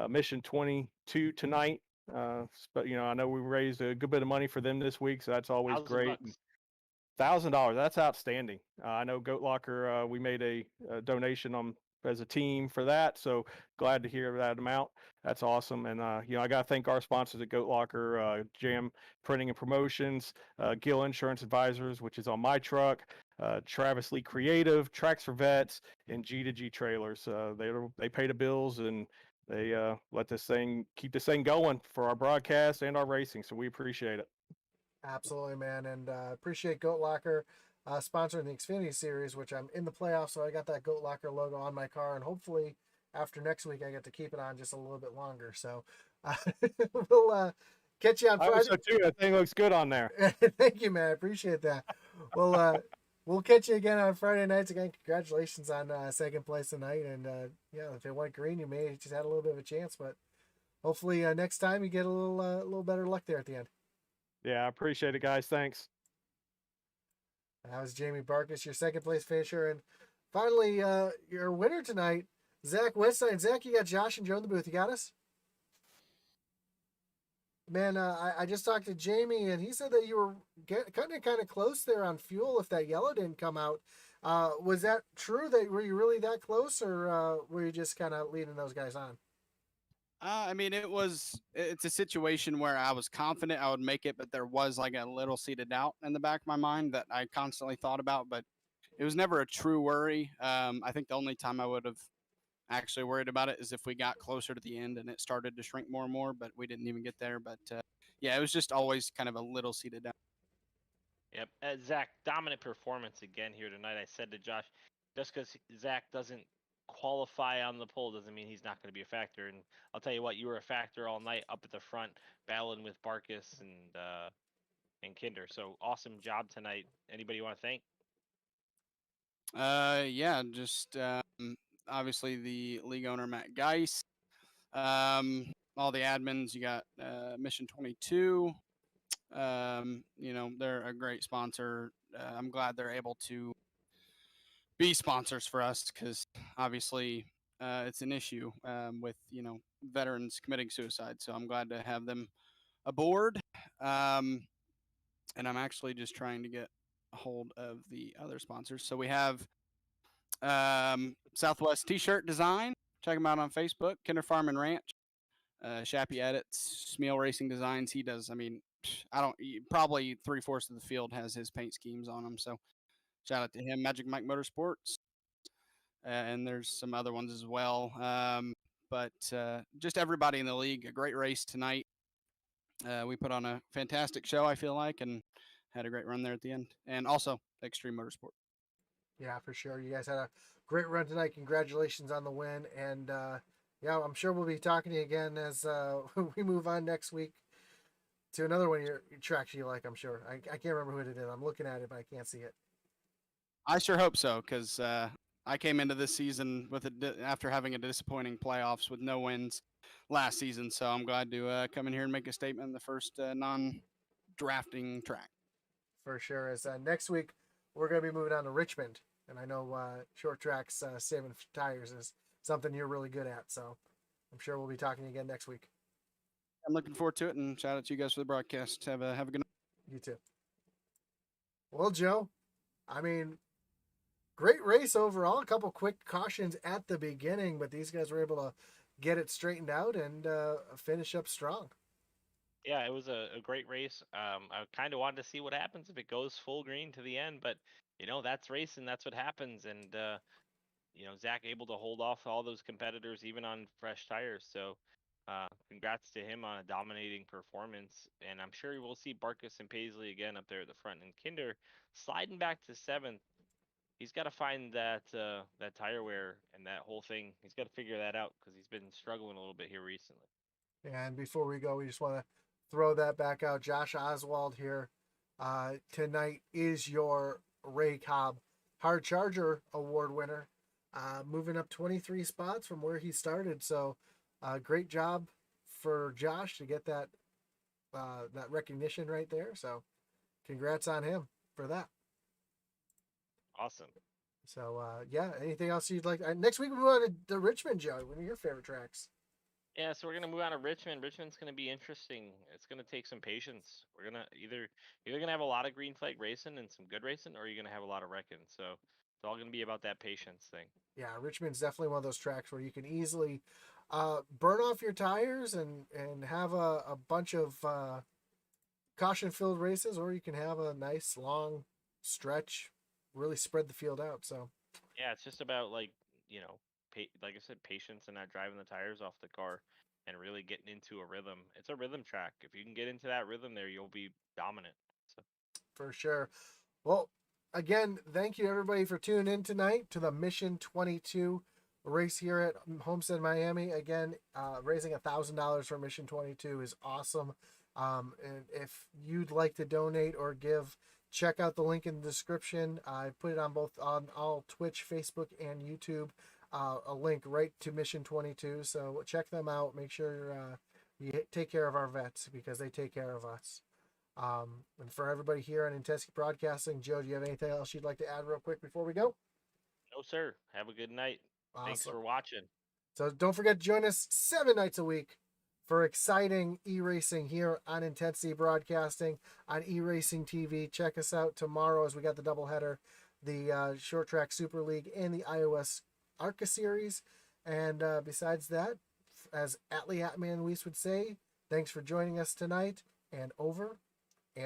[SPEAKER 1] Mission 22 tonight. But I know we raised a good bit of money for them this week, so that's always great. $1,000. That's outstanding. I know Goat Locker. We made a donation as a team for that, so glad to hear that amount. That's awesome. And I got to thank our sponsors at Goat Locker, Jam Printing and Promotions, Gill Insurance Advisors, which is on my truck, Travis Lee Creative, Tracks for Vets, and G2G Trailers. They pay the bills and they let this thing keep this thing going for our broadcast and our racing. So we appreciate it.
[SPEAKER 2] Absolutely, man, and appreciate Goat Locker sponsoring the Xfinity Series, which I'm in the playoffs, so I got that Goat Locker logo on my car, and hopefully after next week I get to keep it on just a little bit longer. So we'll catch you on Friday.
[SPEAKER 1] I so too. That thing looks good on there.
[SPEAKER 2] Thank you, man. I appreciate that. We'll catch you again on Friday nights. Again, congratulations on second place tonight, and if it went green, you may just had a little bit of a chance, but hopefully next time you get a little better luck there at the end.
[SPEAKER 1] Yeah, I appreciate it, guys. Thanks.
[SPEAKER 2] That was Jamie Barkus, your second place finisher. And finally, your winner tonight, Zach Westside. Zach, you got Josh and Joe in the booth. You got us? Man, I just talked to Jamie, and he said that you were kind of close there on fuel if that yellow didn't come out. Was that true? Were you really that close, or were you just kind of leading those guys on?
[SPEAKER 5] I mean, it's a situation where I was confident I would make it, but there was like a little seed of doubt in the back of my mind that I constantly thought about, but it was never a true worry. I think the only time I would have actually worried about it is if we got closer to the end and it started to shrink more and more, but we didn't even get there. But yeah, it was just always kind of a little seed of doubt.
[SPEAKER 3] Yep. Zach, dominant performance again here tonight. I said to Josh, just because Zach doesn't qualify on the pole doesn't mean he's not going to be a factor. And I'll tell you what, you were a factor all night up at the front, battling with Barkus and Kinder. So awesome job tonight. Anybody you want to thank?
[SPEAKER 5] Yeah, just obviously the league owner Matt Geis, all the admins. You got Mission 22. They're a great sponsor. I'm glad they're able to be sponsors for us because obviously it's an issue with veterans committing suicide. So I'm glad to have them aboard. And I'm actually just trying to get a hold of the other sponsors. So we have Southwest T-shirt design. Check them out on Facebook. Kinder Farm and Ranch. Shappy Edits, Smeal Racing Designs. He does. I mean, probably 3/4 of the field has his paint schemes on them. So shout out to him. Magic Mike Motorsports. And there's some other ones as well. But just everybody in the league, a great race tonight. We put on a fantastic show, I feel like, and had a great run there at the end, and also Extreme Motorsport.
[SPEAKER 2] Yeah, for sure. You guys had a great run tonight. Congratulations on the win. And yeah, I'm sure we'll be talking to you again as we move on next week to another one of your tracks you like, I'm sure. I can't remember who it is. I'm looking at it, but I can't see it.
[SPEAKER 5] I sure hope so, because I came into this season with after having a disappointing playoffs with no wins last season. So I'm glad to come in here and make a statement in the first non-drafting track.
[SPEAKER 2] For sure. As next week, we're going to be moving on to Richmond. And I know short tracks, saving tires is something you're really good at. So I'm sure we'll be talking again next week.
[SPEAKER 5] I'm looking forward to it, and shout out to you guys for the broadcast. Have a good night.
[SPEAKER 2] You too. Well, Joe, I mean, great race overall. A couple quick cautions at the beginning, but these guys were able to get it straightened out and finish up strong.
[SPEAKER 3] Yeah, it was a great race. I kind of wanted to see what happens if it goes full green to the end, but that's racing. That's what happens. And Zach able to hold off all those competitors even on fresh tires. So congrats to him on a dominating performance. And I'm sure we'll see Barkus and Paisley again up there at the front. And Kinder sliding back to 7th. He's got to find that tire wear and that whole thing. He's got to figure that out because he's been struggling a little bit here recently.
[SPEAKER 2] And before we go, we just want to throw that back out. Josh Oswald here tonight is your Ray Cobb Hard Charger Award winner, moving up 23 spots from where he started. So great job for Josh to get that recognition right there. So congrats on him for that.
[SPEAKER 3] Awesome.
[SPEAKER 2] So yeah, anything else you'd like? Next week we move on to Richmond, Joey. One of your favorite tracks.
[SPEAKER 3] Yeah, so we're gonna move on to Richmond. Richmond's gonna be interesting. It's gonna take some patience. We're gonna either gonna have a lot of green flag racing and some good racing, or you're gonna have a lot of wrecking. So it's all gonna be about that patience thing.
[SPEAKER 2] Yeah, Richmond's definitely one of those tracks where you can easily burn off your tires and have a bunch of caution-filled races, or you can have a nice long stretch, really spread the field out. So
[SPEAKER 3] Yeah, it's just about like like I said, patience and not driving the tires off the car and really getting into a rhythm. It's a rhythm track. If you can get into that rhythm there, you'll be dominant. So.
[SPEAKER 2] For sure. Well, again, thank you everybody for tuning in tonight to the Mission 22 race here at Homestead, Miami. Again, raising $1,000 for Mission 22 is awesome. And if you'd like to donate or give, check out the link in the description. I put it on all Twitch, Facebook, and YouTube. A link right to Mission 22. So check them out. Make sure you take care of our vets because they take care of us. And for everybody here on Intensity Broadcasting, Joe, do you have anything else you'd like to add real quick before we go?
[SPEAKER 3] No, sir. Have a good night.
[SPEAKER 2] Awesome.
[SPEAKER 3] Thanks for watching.
[SPEAKER 2] So don't forget to join us 7 nights a week for exciting e-racing here on Intensity Broadcasting on e-racing TV. Check us out tomorrow as we got the doubleheader, the Short Track Super League and the iOS ARCA series. And besides that, as Atlee Atman Weiss would say, thanks for joining us tonight, and over